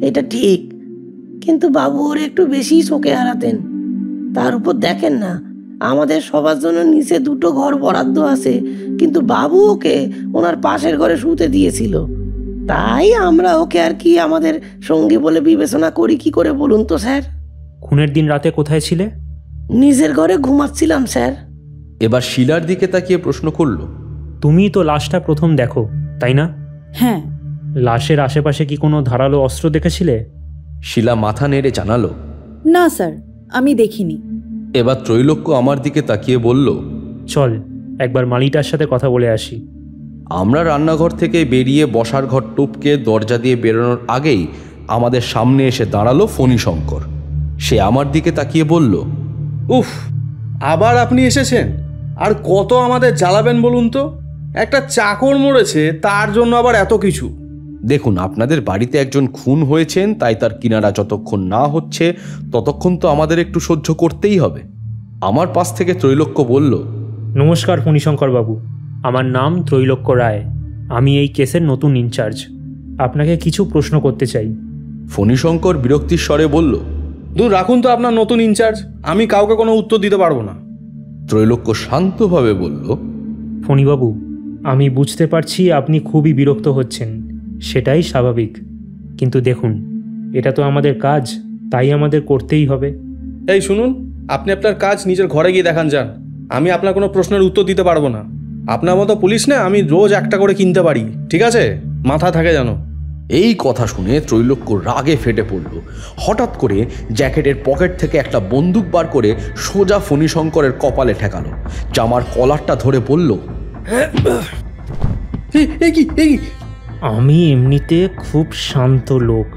এটা ঠিক, কিন্তু বাবু ওর একটু বেশি চোখে হারাতেন। তার উপর দেখেন না, আমাদের সবার জন্য নিচে 2টো ঘর বরাদ্দ আছে, কিন্তু বাবু ওকে ওনার পাশের ঘরে শুতে দিয়েছিল। তাই আমরা ওকে আর কি আমাদের সঙ্গী বলে বিবেচনা করি। কি করে বলুন তো স্যার? খুনের দিন রাতে কোথায় ছিলে? নিজের ঘরে ঘুমাচ্ছিলাম স্যার। এবার শিলার দিকে তাকিয়ে প্রশ্ন করল, তুমি তো লাশটা প্রথম দেখো, তাই না? হ্যাঁ। লাশের আশেপাশে কি কোনো ধারালো অস্ত্র দেখেছিলে? শিলা মাথা নেড়ে জানালো, না স্যার, আমি দেখিনি। এবার ত্রৈলোক্য আমার দিকে তাকিয়ে বলল, চল একবার মালিটার সাথে কথা বলে আসি। আমরা রান্নাঘর থেকে বেরিয়ে বসার ঘর টপকে দরজা দিয়ে বেরোনোর আগেই আমাদের সামনে এসে দাঁড়ালো ফণীশঙ্কর। সে আমার দিকে তাকিয়ে বলল, উফ, আবার আপনি এসেছেন? আর কত আমাদের জ্বালাবেন বলুন তো? একটা চাকর মরেছে, তার জন্য আবার এত কিছু? দেখুন, আপনাদের বাড়িতে একজন খুন হয়েছেন, তাই তার কিনারা যতক্ষণ না হচ্ছে ততক্ষণ তো আমাদের একটু সহ্য করতেই হবে। আমার পাশ থেকে ত্রৈলোক্য বলল, নমস্কার ফণীশঙ্কর বাবু, আমার নাম ত্রৈলোক্য রায়। আমি এই কেসের নতুন ইনচার্জ। আপনাকে কিছু প্রশ্ন করতে চাই। ফণীশঙ্কর বিরক্তির স্বরে বলল, দূর রাখুন তো আপনার নতুন ইনচার্জ, আমি কাউকে কোনো উত্তর দিতে পারবো না। ত্রৈলোক্য শান্তভাবে বলল, ফণীবাবু, আমি বুঝতে পারছি আপনি খুবই বিরক্ত হচ্ছেন, সেটাই স্বাভাবিক। কিন্তু দেখুন, এটা তো আমাদের কাজ, তাই আমাদের করতেই হবে। এই শুনুন, আপনি আপনার কাজ নিজের ঘরে গিয়ে দেখান যান। আমি আপনার কোনো প্রশ্নের উত্তর দিতে পারবো না। আপনার মতো পুলিশ না আমি রোজ একটা করে কিনতে পারি, ঠিক আছে? মাথা থাকে জানো। এই কথা শুনে ত্রৈলোক্য রাগে ফেটে পড়ল। হঠাৎ করে জ্যাকেটের পকেট থেকে একটা বন্দুক বার করে সোজা ফণীশঙ্করের কপালে ঠেকালো। জামার কলারটা ধরে বলল, আমি এমনিতে খুব শান্ত লোক,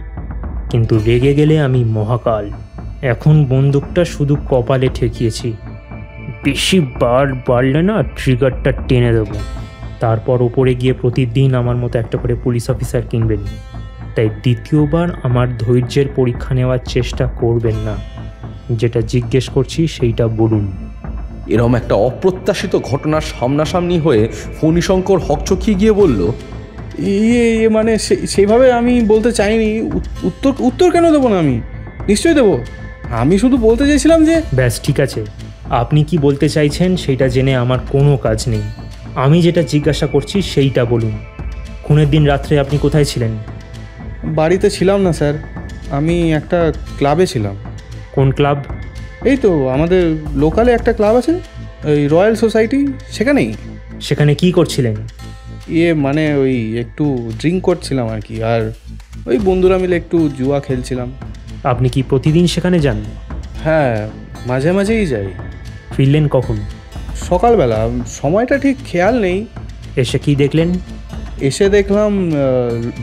কিন্তু রেগে গেলে আমি মহাকাল। এখন বন্দুকটা শুধু কপালে ঠেকিয়েছি, বেশি বার বাড়লে না ট্রিগারটা টেনে দেবো। তারপর ওপরে গিয়ে প্রতিদিন আমার মতো একটা করে পুলিশ অফিসার কিনবেন। তাই দ্বিতীয়বার আমার ধৈর্যের পরীক্ষা নেওয়ার চেষ্টা করবেন না। যেটা জিজ্ঞেস করছি সেইটা বলুন। এরম একটা অপ্রত্যাশিত ঘটনার সামনাসামনি হয়ে ফণীশঙ্কর হকচকিয়ে গিয়ে বলল, মানে সেইভাবে আমি বলতে চাইনি। উত্তর কেন দেবো না? আমি নিশ্চয়ই দেবো। আমি শুধু বলতে চাইছিলাম যে... ব্যাস, ঠিক আছে। আপনি কি বলতে চাইছেন সেইটা জেনে আমার কোনো কাজ নেই। আমি যেটা জিজ্ঞাসা করছি সেইটা বলুন। খুনের দিন রাত্রে আপনি কোথায় ছিলেন? বাড়িতে ছিলাম না স্যার, আমি একটা ক্লাবে ছিলাম। কোন ক্লাব? এই তো আমাদের লোকালে একটা ক্লাব আছে, ওই রয়্যাল সোসাইটি, সেখানেই। সেখানে কি করছিলেন? মানে ওই একটু ড্রিঙ্ক করছিলাম আর কি, আর ওই বন্ধুরা মিলে একটু জুয়া খেলছিলাম। আপনি কি প্রতিদিন সেখানে যান? হ্যাঁ, মাঝে মাঝেই যাই। ফিরলেন কখন? সকালবেলা, সময়টা ঠিক খেয়াল নেই। এসে কি দেখলেন? এসে দেখলাম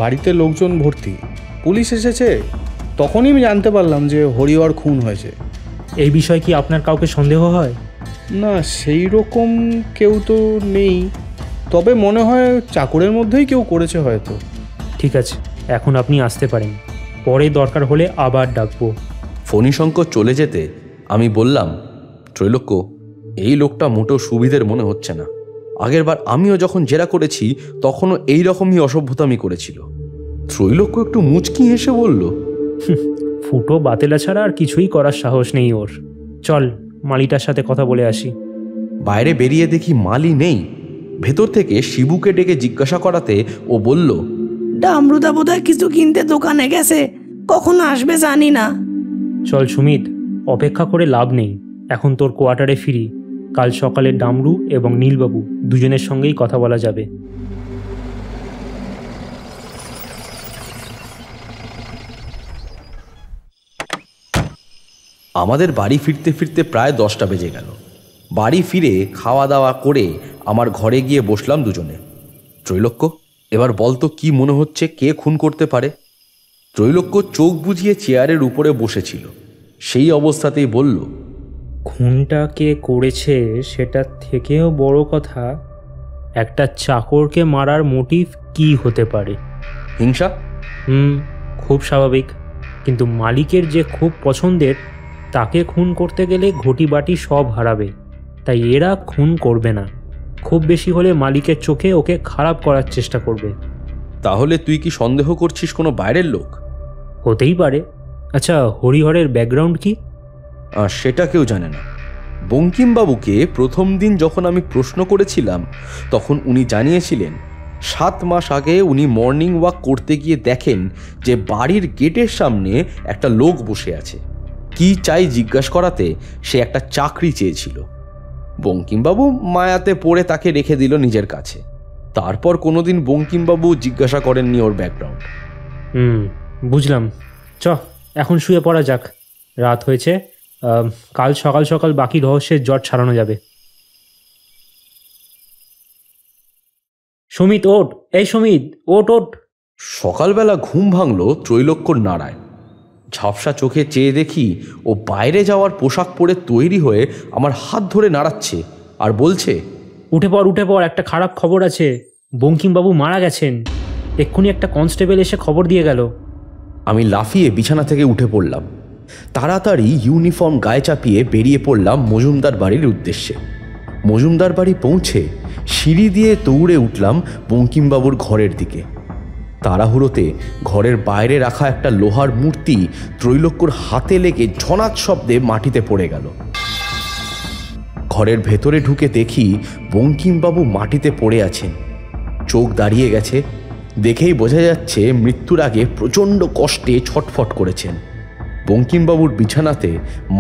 বাড়িতে লোকজন ভর্তি, পুলিশ এসেছে। তখনই আমি জানতে পারলাম যে হরিহর খুন হয়েছে। এই বিষয়ে কি আপনার কাউকে সন্দেহ হয়? না, সেই রকম কেউ তো নেই, তবে মনে হয় চাকরের মধ্যেই কেউ করেছে হয়তো। ঠিক আছে, এখন আপনি আসতে পারেন, পরে দরকার হলে আবার ডাকবো। ফণীশঙ্কর চলে যেতে আমি বললাম, ত্রৈলোক্য, এই লোকটা মোটেও সুবিধের মনে হচ্ছে না। আগেরবার আমিও যখন জেরা করেছি তখনও এই রকমই অসভ্যতামি করেছিল। ত্রৈলোক্য একটু মুচকি হেসে বলল, ফুটো বাতেলা ছাড়া আর কিছুই করার সাহস নেই ওর। চল, মালিটার সাথে কথা বলে আসি। বাইরে বেরিয়ে দেখি মালি নেই। ভেতর থেকে শিবুকে ডেকে জিজ্ঞাসা করাতে ও বলল, ডামরুদা বোধহয় কিছু কিনতে দোকানে গেছে, কখন আসবে জানি না। চল সুমিত, অপেক্ষা করে লাভ নেই। এখন তোর কোয়ার্টারে ফিরি। কাল সকালে ডামরু এবং নীলবাবু দুজনের সঙ্গেই কথা বলা যাবে। আমাদের বাড়ি ফিরতে ফিরতে প্রায় 10টা বেজে গেল। বাড়ি ফিরে খাওয়া দাওয়া করে আমার ঘরে গিয়ে বসলাম দুজনে। ত্রৈলোক্য, এবার বলতো কি মনে হচ্ছে, কে খুন করতে পারে? ত্রৈলোক্য চোখ বুজিয়ে চেয়ারের উপরে বসেছিল। সেই অবস্থাতেই বলল, খুনটা কে করেছে সেটা থেকেও বড় কথা, একটা চাকরকে মারার মোটিভ কি হতে পারে? হিংসা? খুব স্বাভাবিক। কিন্তু মালিকের যে খুব পছন্দের, তাকে খুন করতে গেলে ঘটি বাটি সব হারাবে। তাই এরা খুন করবে না, খুব বেশি হলে মালিকের চোখে ওকে খারাপ করার চেষ্টা করবে। তাহলে তুই কি সন্দেহ করছিস কোনো বাইরের লোক? হতেই পারে। আচ্ছা, হরিহরের ব্যাকগ্রাউন্ড কি? সেটা কেউ জানে না। বঙ্কিমবাবুকে প্রথম দিন যখন আমি প্রশ্ন করেছিলাম তখন উনি জানিয়েছিলেন 7 মাস আগে উনি মর্নিং ওয়াক করতে গিয়ে দেখেন যে বাড়ির গেটের সামনে একটা লোক বসে আছে। কি চাই জিজ্ঞাসা করাতে সে একটা চাকরি চেয়েছিল। বঙ্কিমবাবু মায়াতে পড়ে তাকে রেখে দিল নিজের কাছে। তারপর কোনোদিন বঙ্কিমবাবু জিজ্ঞাসা করেননি ওর ব্যাকগ্রাউন্ড। বুঝলাম। এখন শুয়ে পড়া যাক, রাত হয়েছে। কাল সকাল সকাল বাকি রহস্যের জট ছাড়ানো যাবে। সুমিত ওঠ, এই সুমিত ওঠ ওঠ। সকালবেলা ঘুম ভাঙল ত্রৈলোক্যর নাড়ায়। ঝাপসা চোখে চেয়ে দেখি ও বাইরে যাওয়ার পোশাক পরে তৈরি হয়ে আমার হাত ধরে নাড়াচ্ছে আর বলছে, উঠে পড়, একটা খারাপ খবর আছে। বঙ্কিমবাবু মারা গেছেন। এক্ষুনি একটা কনস্টেবল এসে খবর দিয়ে গেল। আমি লাফিয়ে বিছানা থেকে উঠে পড়লাম। তাড়াতাড়ি ইউনিফর্ম গায়ে চাপিয়ে বেরিয়ে পড়লাম মজুমদার বাড়ির উদ্দেশ্যে। মজুমদার বাড়ি পৌঁছে সিঁড়ি দিয়ে দৌড়ে উঠলাম বঙ্কিমবাবুর ঘরের দিকে। তাড়াহুড়োতে ঘরের বাইরে রাখা একটা লোহার মূর্তি ত্রৈলোক্যর হাতে লেগে ঝনাৎ শব্দে মাটিতে পড়ে গেল। ঘরের ভেতরে ঢুকে দেখি বঙ্কিমবাবু মাটিতে পড়ে আছেন। চোখ দাঁড়িয়ে গেছে, দেখেই বোঝা যাচ্ছে মৃত্যুর আগে প্রচণ্ড কষ্টে ছটফট করেছেন। বঙ্কিমবাবুর বিছানাতে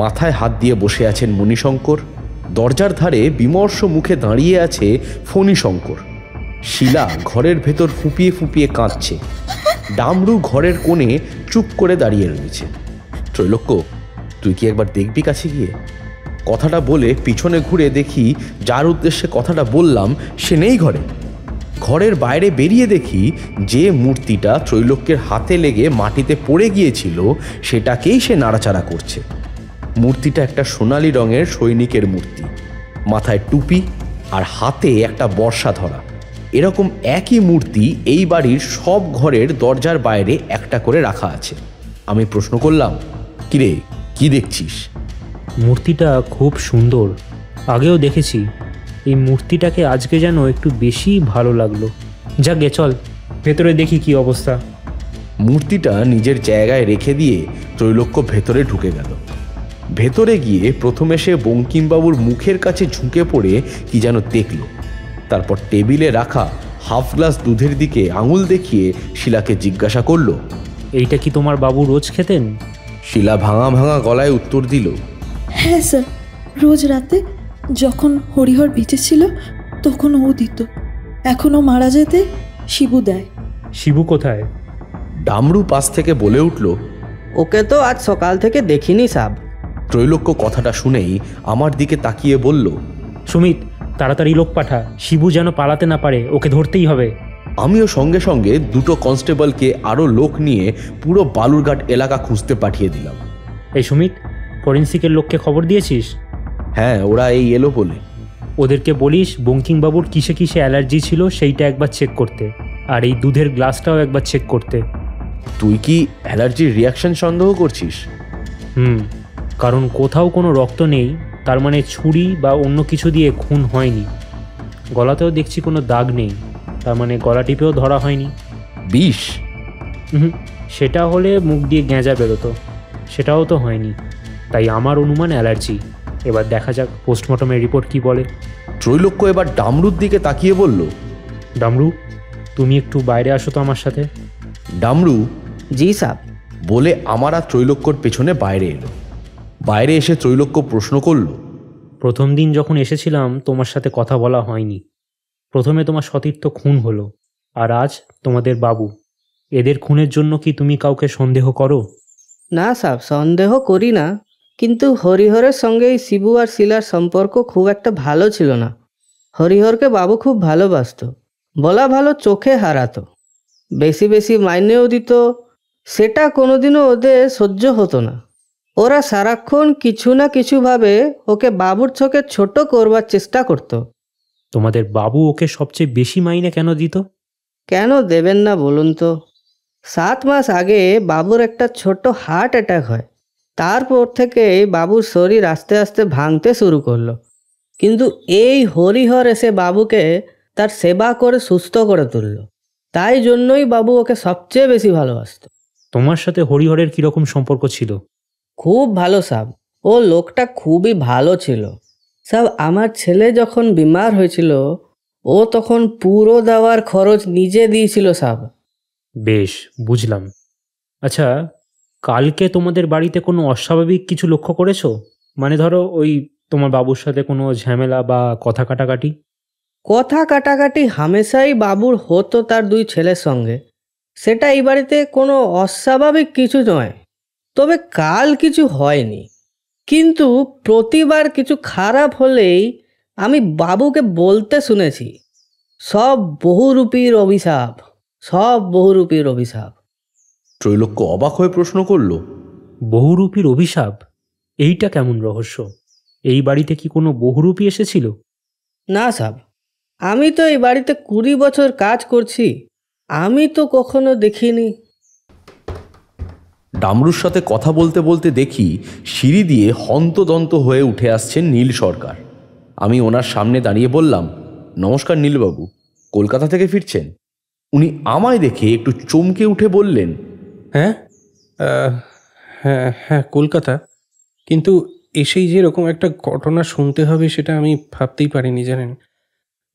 মাথায় হাত দিয়ে বসে আছেন মণিশঙ্কর। দরজার ধারে বিমর্ষ মুখে দাঁড়িয়ে আছে ফণিশঙ্কর। শিলা ঘরের ভেতর ফুঁপিয়ে ফুঁপিয়ে কাঁদছে। ডামরু ঘরের কোণে চুপ করে দাঁড়িয়ে রয়েছে। ত্রৈলোক্য, তুই কি একবার দেখবি কাছে গিয়ে? কথাটা বলে পিছনে ঘুরে দেখি যার উদ্দেশ্যে কথাটা বললাম সে নেই ঘরে। ঘরের বাইরে বেরিয়ে দেখি যে মূর্তিটা ত্রৈলোক্যের হাতে লেগে মাটিতে পড়ে গিয়েছিল সেটাকেই সে নাড়াচাড়া করছে। মূর্তিটা একটা সোনালি রঙের সৈনিকের মূর্তি, মাথায় টুপি আর হাতে একটা বর্ষা ধরা। এরকম একই মূর্তি এই বাড়ির সব ঘরের দরজার বাইরে একটা করে রাখা আছে। আমি প্রশ্ন করলাম, কিরে, কি দেখছিস? মূর্তিটা খুব সুন্দর, আগেও দেখেছি। এই মূর্তিটাকে আজকে যেন একটু বেশি ভালো লাগলো। যাক গে, চল ভেতরে দেখি কি অবস্থা। মূর্তিটা নিজের জায়গায় রেখে দিয়ে ত্রৈলোক্য ভেতরে ঢুকে গেল। ভেতরে গিয়ে প্রথমে সে বঙ্কিমবাবুর মুখের কাছে ঝুঁকে পড়ে কি যেন দেখল। তারপর টেবিলে রাখা হাফ গ্লাস দুধের দিকে আঙুল দেখিয়ে শিলাকে জিজ্ঞাসা করল, এইটা কি তোমার বাবু রোজ খেতেন? শিলা ভাঙা ভাঙা গলায় উত্তর দিল, হ্যাঁ স্যার, রোজ রাতে যখন হরিহর বেঁচে ছিল তখন ও দিত। এখনও মারা যেতে শিবু দেয়। শিবু কোথায়? ডামরু পাশ থেকে বলে উঠল, ওকে তো আজ সকাল থেকে দেখিনি সাব। ত্রৈলোক্য কথাটা শুনেই আমার দিকে তাকিয়ে বলল, সুমিত, তাড়াতাড়ি লোক পাঠা, শিবু যেন পালাতে না পারে, ওকে ধরতেই হবে। আমিও সঙ্গে সঙ্গে দুটো কনস্টেবলকে আরও লোক নিয়ে পুরো বালুরঘাট এলাকা খুঁজতে পাঠিয়ে দিলাম। এই সুমিত, ফরেন্সিকের লোককে খবর দিয়েছিস? হ্যাঁ, ওরা এই এলো বলে। ওদেরকে বলিস বঙ্কিমবাবুর কিসে কিসে অ্যালার্জি ছিল সেইটা একবার চেক করতে, আর এই দুধের গ্লাসটাও একবার চেক করতে। তুই কি অ্যালার্জির রিয়াকশন সন্দেহ করছিস? কারণ কোথাও কোনো রক্ত নেই, তার মানে ছুরি বা অন্য কিছু দিয়ে খুন হয়নি। গলাতেও দেখছি কোনো দাগ নেই, তার মানে গলা টিপেও ধরা হয়নি। বিষ? সেটা হলে মুখ দিয়ে গেঁজা বেরোতো, সেটাও তো হয়নি। তাই আমার অনুমান অ্যালার্জি। এবার দেখা যাক পোস্টমর্টমের রিপোর্ট কি বলে। ত্রৈলোক্য এবার ডামরুর দিকে তাকিয়ে বলল, ডামরু, তুমি একটু বাইরে আসো তো আমার সাথে। ডামরু জি সাব বলে আমার আর ত্রৈলোক্যর পেছনে বাইরে এলো। বাইরে এসে ত্রৈলোক্য প্রশ্ন করল, প্রথম দিন যখন এসেছিলাম তোমার সাথে কথা বলা হয়নি। প্রথমে তোমার সতীর্থ খুন হলো, আর আজ তোমাদের বাবু। এদের খুনের জন্য কি তুমি কাউকে সন্দেহ করো? না সাব, সন্দেহ করি না, কিন্তু হরিহরের সঙ্গে এই শিবু আর শিলার সম্পর্ক খুব একটা ভালো ছিল না। হরিহরকে বাবু খুব ভালোবাসতো, বলা ভালো চোখে হারাতো, বেশি বেশি মাইনেও দিত। সেটা কোনোদিনও ওদের সহ্য হতো না। ওরা সারাক্ষণ কিছু না কিছুভাবে ওকে বাবুর চোখে ছোট করবার চেষ্টা করত। তোমাদের বাবু ওকে সবচেয়ে বেশি মাইনে কেন দিত? কেন দেবেন না বলুন তো? 7 মাস আগে বাবুর একটা ছোট হার্ট অ্যাটাক হয়। তারপর থেকে বাবুর শরীর আস্তে আস্তে ভাঙতে শুরু করলো। কিন্তু এই হরিহর এসে বাবুকে তার সেবা করে সুস্থ করে তুলল। তাই জন্যই বাবু ওকে সবচেয়ে বেশি ভালোবাসত। তোমার সাথে হরিহরের কীরকম সম্পর্ক ছিল? খুব ভালো সাব, ও লোকটা খুবই ভালো ছিল সাব। আমার ছেলে যখন বিমার হয়েছিল ও তখন পুরো দেওয়ার খরচ নিজে দিয়েছিল সাব। বেশ, বুঝলাম। আচ্ছা, কালকে তোমাদের বাড়িতে কোনো অস্বাভাবিক কিছু লক্ষ্য করেছো? মানে ধরো ওই তোমার বাবুর সাথে কোনো ঝামেলা বা কথা কাটাকাটি? কথা কাটাকাটি হামেশাই বাবুর হতো তার 2 ছেলের সঙ্গে। সেটা এই বাড়িতে কোনো অস্বাভাবিক কিছু নয়। তবে কাল কিছু হয়নি, কিন্তু প্রতিবার কিছু খারাপ হলেই আমি বাবুকে বলতে শুনেছি, সব বহুরূপীর অভিশাপ, সব বহুরূপীর অভিশাপ। ত্রৈলোক্য অবাক হয়ে প্রশ্ন করলো, বহুরূপীর অভিশাপ? এইটা কেমন রহস্য? এই বাড়িতে কি কোনো বহুরূপী এসেছিল? না সাব, আমি তো এই বাড়িতে 20 বছর কাজ করছি, আমি তো কখনো দেখিনি। ডামরুর সাথে কথা বলতে বলতে দেখি সিঁড়ি দিয়ে হন্তদন্ত হয়ে উঠে আসছেন নীল সরকার। আমি ওনার সামনে দাঁড়িয়ে বললাম, নমস্কার নীলবাবু, কলকাতা থেকে ফিরছেন? উনি আমায় দেখে একটু চমকে উঠে বললেন, হ্যাঁ হ্যাঁ হ্যাঁ, কলকাতা। কিন্তু এসেই যে এরকম একটা ঘটনা শুনতে হবে সেটা আমি ভাবতেই পারিনি, জানেন।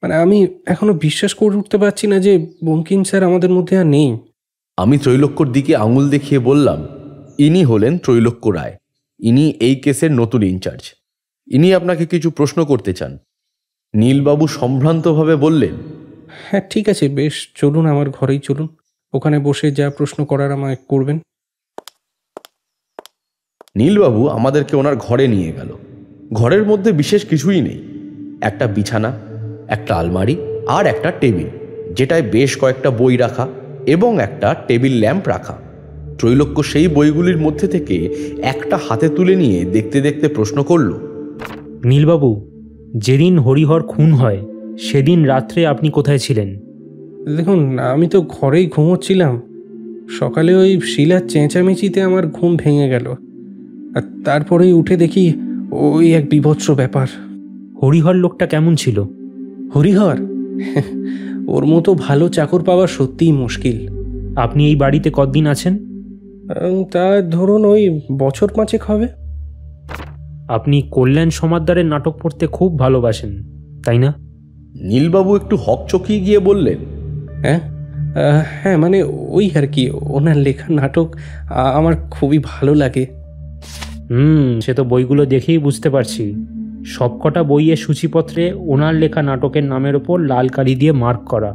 মানে আমি এখনো বিশ্বাস করে উঠতে পারছি না যে বঙ্কিম স্যার আমাদের মধ্যে আর নেই। আমি ত্রৈলোক্যর দিকে আঙুল দেখিয়ে বললাম, ইনি হলেন ত্রৈলোক্য রায়, ইনি এই কেসের নতুন ইনচার্জ। ইনি আপনাকে কিছু প্রশ্ন করতে চান। নীলবাবু সম্ভ্রান্তভাবে বললেন, হ্যাঁ ঠিক আছে, বেশ, চলুন আমার ঘরেই চলুন, ওখানে বসে যা প্রশ্ন করার আমায় করবেন। নীলবাবু আমাদেরকে ওনার ঘরে নিয়ে গেল। ঘরের মধ্যে বিশেষ কিছুই নেই, একটা বিছানা, একটা আলমারি আর একটা টেবিল, যেটায় বেশ কয়েকটা বই রাখা এবং একটা টেবিল ল্যাম্প রাখা। ত্রৈলোক্য সেই বইগুলির মধ্যে থেকে একটা হাতে তুলে নিয়ে দেখতে দেখতে প্রশ্ন করল, নীলবাবু, যেদিন হরিহর খুন হয় সেদিন রাত্রে আপনি কোথায় ছিলেন? দেখুন, আমি তো ঘরেই ঘুমোচ্ছিলাম। সকালে ওই শিলার চেঁচামেচিতে আমার ঘুম ভেঙে গেল, আর তারপরেই উঠে দেখি ওই এক বীভৎস ব্যাপার। হরিহর লোকটা কেমন ছিল? হরিহর? ওর মতো ভালো চাকর পাওয়া সত্যিই মুশকিল। আপনি এই বাড়িতে কতদিন আছেন? তা ধরুন ওই বছর 5 হবে। আপনি কল্যাণ সমাদ্দারের নাটক পড়তে খুব ভালোবাসেন, তাই না? নীলবাবু একটু হকচকিয়ে গিয়ে বললেন, হ্যাঁ হ্যাঁ, মানে ওই আর কি, ওনার লেখা নাটক আমার খুবই ভালো লাগে। সে তো বইগুলো দেখেই বুঝতে পারছি। সবকটা বইয়ের সূচিপত্রে ওনার লেখা নাটকের নামের ওপর লাল কালি দিয়ে মার্ক করা।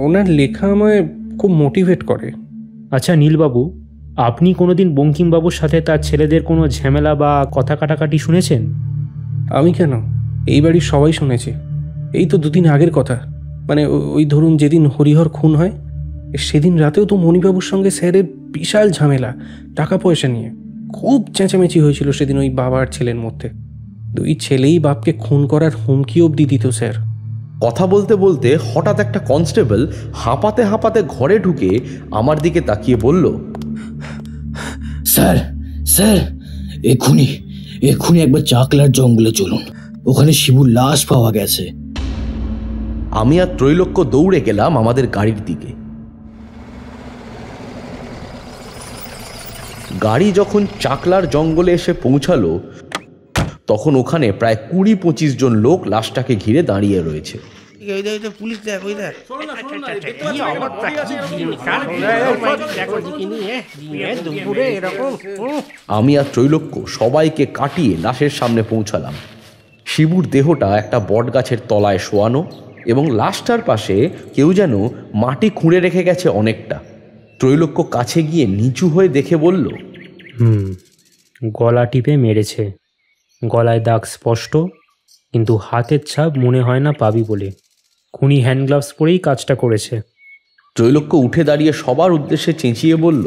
ওনার লেখা আমায় খুব মোটিভেট করে। আচ্ছা নীলবাবু, আপনি কোনোদিন বঙ্কিমবাবুর সাথে তার ছেলেদের কোনো ঝামেলা বা কথা কাটাকাটি শুনেছেন? আমি কেন, এই বাড়ির সবাই শুনেছে। এই তো 2 দিন আগের কথা, মানে ওই ধরুন যেদিন হরিহর খুন হয়, সেদিন রাতেও তো মণিবাবুর সঙ্গে স্যারের বিশাল ঝামেলা টাকা পয়সা নিয়ে। খুব চেঁচামেচি হয়েছিল সেদিন ওই বাবা আর ছেলের মধ্যে। 2 ছেলেই বাপকে খুন করার হুমকি অবধি দিত স্যার। কথা বলতে বলতে হঠাৎ একটা কনস্টেবল হাঁপাতে হাঁপাতে ঘরে ঢুকে আমার দিকে তাকিয়ে বলল, স্যার স্যার, এক্ষুনি একবার চাকলার জঙ্গলে চলুন, ওখানে শিবুর লাশ পাওয়া গেছে। আমি আর ত্রৈলোক্য দৌড়ে গেলাম আমাদের গাড়ির দিকে। গাড়ি যখন চাকলার জঙ্গলে এসে পৌঁছালো, তখন ওখানে প্রায় 20-25 জন লোক লাশটাকে ঘিরে দাঁড়িয়ে রয়েছে। আমি আর ত্রৈলোক্য সবাইকে কাটিয়ে লাশের সামনে পৌঁছালাম। শিবুর দেহটা একটা বট গাছের তলায় শোয়ানো এবং লাশটার পাশে কেউ যেন মাটি খুঁড়ে রেখে গেছে অনেকটা। ত্রৈলোক্য কাছে গিয়ে নিচু হয়ে দেখে বলল, গলা টিপে মেরেছে, গলায় দাগ স্পষ্ট, কিন্তু হাতের ছাপ মনে হয় না পাবি বলে। খুনি হ্যান্ড গ্লাভস পরেই কাজটা করেছে। ত্রৈলোক্য উঠে দাঁড়িয়ে সবার উদ্দেশ্যে চেঁচিয়ে বলল,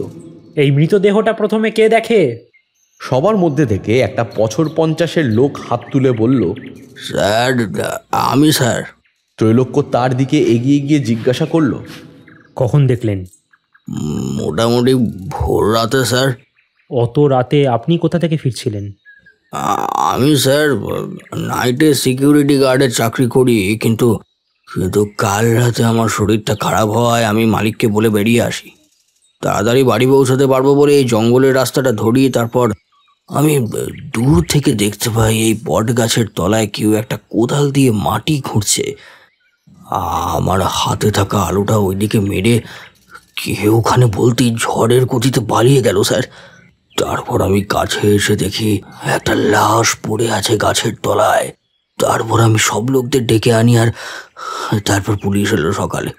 এই মৃতদেহটা প্রথমে কে দেখে? সবার মধ্যে থেকে একটা 50-এর লোক হাত তুলে বলল, স্যার, আমি স্যার। ত্রৈলোক্য তার দিকে এগিয়ে গিয়ে জিজ্ঞাসা করল, কখন দেখলেন? মোটামুটি ভোর রাতে স্যার। অত রাতে আপনি কোথা থেকে ফিরছিলেন? আমি স্যার নাইটে সিকিউরিটি গার্ডের চাকরি করি, কিন্তু কাল রাতে আমার শরীরটা খারাপ হওয়ায় আমি মালিককে বলে বেরিয়ে আসি। তাড়াতাড়ি বাড়ি পৌঁছাতে পারবো বলে এই জঙ্গলের রাস্তাটা ধরি। তারপর আমি দূর থেকে দেখতে পাই এই বট গাছের তলায় কেউ একটা কোদাল দিয়ে মাটি খুঁড়ছে। আমার হাতে থাকা আলুটা ওইদিকে মেরে কেউ ওখানে বলতেই ঝড়ের গতিতে পালিয়ে গেল স্যার। তারপর আমি কাছে এসে দেখি একটা লাশ পড়ে আছে গাছের তলায়। তারপর আমি সব লোকদের ডেকে আনি, আর তারপর পুলিশ এলো সকালে।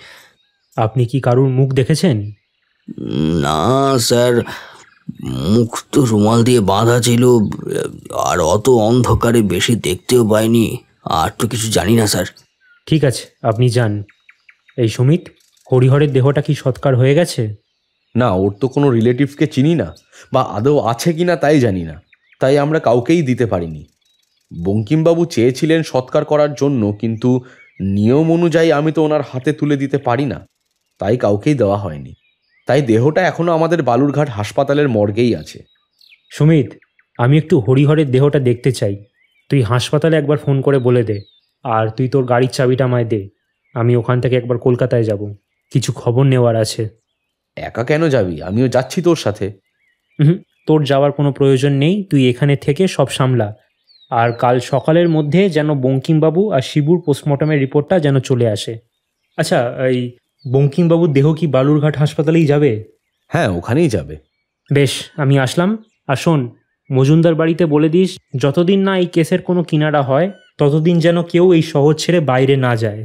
আপনি কি কারুর মুখ দেখেছেন? না স্যার, মুখ তো রুমাল দিয়ে বাঁধা ছিল, আর অত অন্ধকারে বেশি দেখতেও পাইনি। আর তো কিছু জানি না স্যার। ঠিক আছে, আপনি যান। এই সুমিত, হরিহরের দেহটা কি সৎকার হয়ে গেছে? না, ওর তো কোনো রিলেটিভসকে চিনি না, বা আদৌ আছে কি না তাই জানি না, তাই আমরা কাউকেই দিতে পারিনি। বঙ্কিমবাবু চেয়েছিলেন সৎকার করার জন্য, কিন্তু নিয়ম অনুযায়ী আমি তো ওনার হাতে তুলে দিতে পারি না, তাই কাউকেই দেওয়া হয়নি। তাই দেহটা এখনও আমাদের বালুরঘাট হাসপাতালের মর্গেই আছে। সুমিত, আমি একটু হরিহরের দেহটা দেখতে চাই। তুই হাসপাতালে একবার ফোন করে বলে দে, আর তুই তোর গাড়ির চাবিটা আমায় দে। আমি ওখান থেকে একবার কলকাতায় যাব, কিছু খবর নেওয়ার আছে। একা কেন যাবি? আমিও যাচ্ছি তোর সাথে। তোর যাওয়ার কোনো প্রয়োজন নেই, তুই এখানে থেকে সব সামলা। আর কাল সকালের মধ্যে যেন বঙ্কিমবাবু আর শিবুর পোস্টমর্টমের রিপোর্টটা যেন চলে আসে। আচ্ছা, এই বঙ্কিমবাবুর দেহ কি বালুরঘাট হাসপাতালেই যাবে? হ্যাঁ, ওখানেই যাবে। বেশ, আমি আসলাম। আর শোন, মজুমদার বাড়িতে বলে দিস যতদিন না এই কেসের কোনো কিনারা হয় ততদিন যেন কেউ এই শহর ছেড়ে বাইরে না যায়।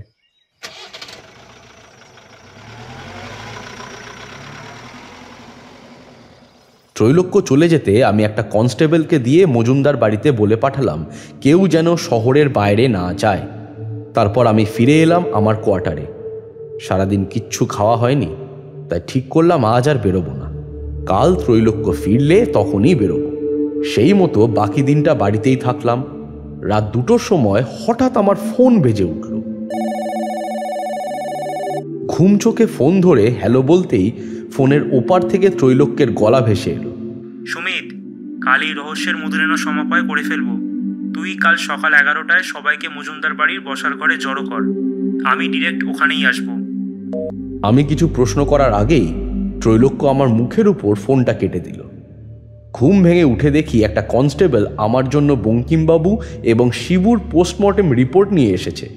ত্রৈলোক্য চলে যেতে আমি একটা কনস্টেবলকে দিয়ে মজুমদার বাড়িতে বলে পাঠালাম কেউ যেন শহরের বাইরে না যায়। তারপর আমি ফিরে এলাম আমার কোয়ার্টারে। সারাদিন কিচ্ছু খাওয়া হয়নি, তাই ঠিক করলাম আজ আর বেরোবো না। কাল ত্রৈলোক্য ফিরলে তখনই বেরোবো। সেই মতো বাকি দিনটা বাড়িতেই থাকলাম। রাত 2টোর সময় হঠাৎ আমার ফোন বেজে উঠল। ঘুম চোখে ফোন ধরে হ্যালো বলতেই ফোনের ওপার থেকে ত্রৈলোক্যের গলা ভেসে এলো। সুমিত, কাল এই রহস্যের মুদ্রণ সমাপয় করে ফেলবো। তুই কাল সকাল 11টায় সবাইকে মজুমদার বাড়ির বসার ঘরে জড়ো কর। আমি ডিরেক্ট ওখানেই আসবো। আমি কিছু প্রশ্ন করার আগেই ত্রৈলোক্য আমার মুখের উপর ফোনটা কেটে দিল। ঘুম ভেঙে উঠে দেখি একটা কনস্টেবল আমার জন্য বঙ্কিমবাবু এবং শিবুর পোস্টমর্টেম রিপোর্ট নিয়ে এসেছে।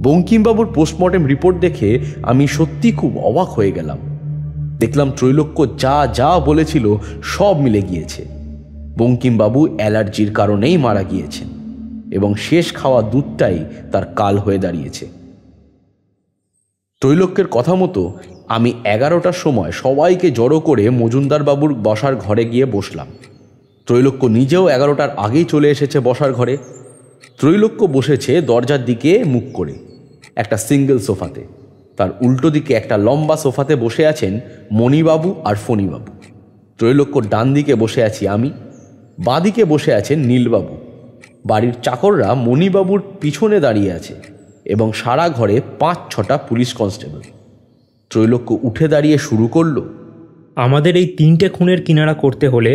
বঙ্কিমবাবুর পোস্টমর্টেম রিপোর্ট দেখে আমি সত্যি খুব অবাক হয়ে গেলাম। দেখলাম ত্রৈলোক্য যা যা বলেছিল সব মিলে গিয়েছে। বঙ্কিমবাবু অ্যালার্জির কারণেই মারা গিয়েছেন এবং শেষ খাওয়া দুধটাই তার কাল হয়ে দাঁড়িয়েছে। ত্রৈলোক্যের কথা মতো আমি 11টার সময় সবাইকে জড়ো করে মজুমদারবাবুর বসার ঘরে গিয়ে বসলাম। ত্রৈলোক্য নিজেও 11টার আগেই চলে এসেছে বসার ঘরে। ত্রৈলোক্য বসেছে দরজার দিকে মুখ করে একটা সিঙ্গেল সোফাতে। তার উল্টো দিকে একটা লম্বা সোফাতে বসে আছেন মণিবাবু আর ফণিবাবু। ত্রৈলোক্যর ডান দিকে বসে আছি আমি, বাঁ দিকে বসে আছেন নীলবাবু। বাড়ির চাকররা মণিবাবুর পিছনে দাঁড়িয়ে আছে এবং সারা ঘরে 5-6টা পুলিশ কনস্টেবল। ত্রৈলোক্য উঠে দাঁড়িয়ে শুরু করল, আমাদের এই 3টে খুনের কিনারা করতে হলে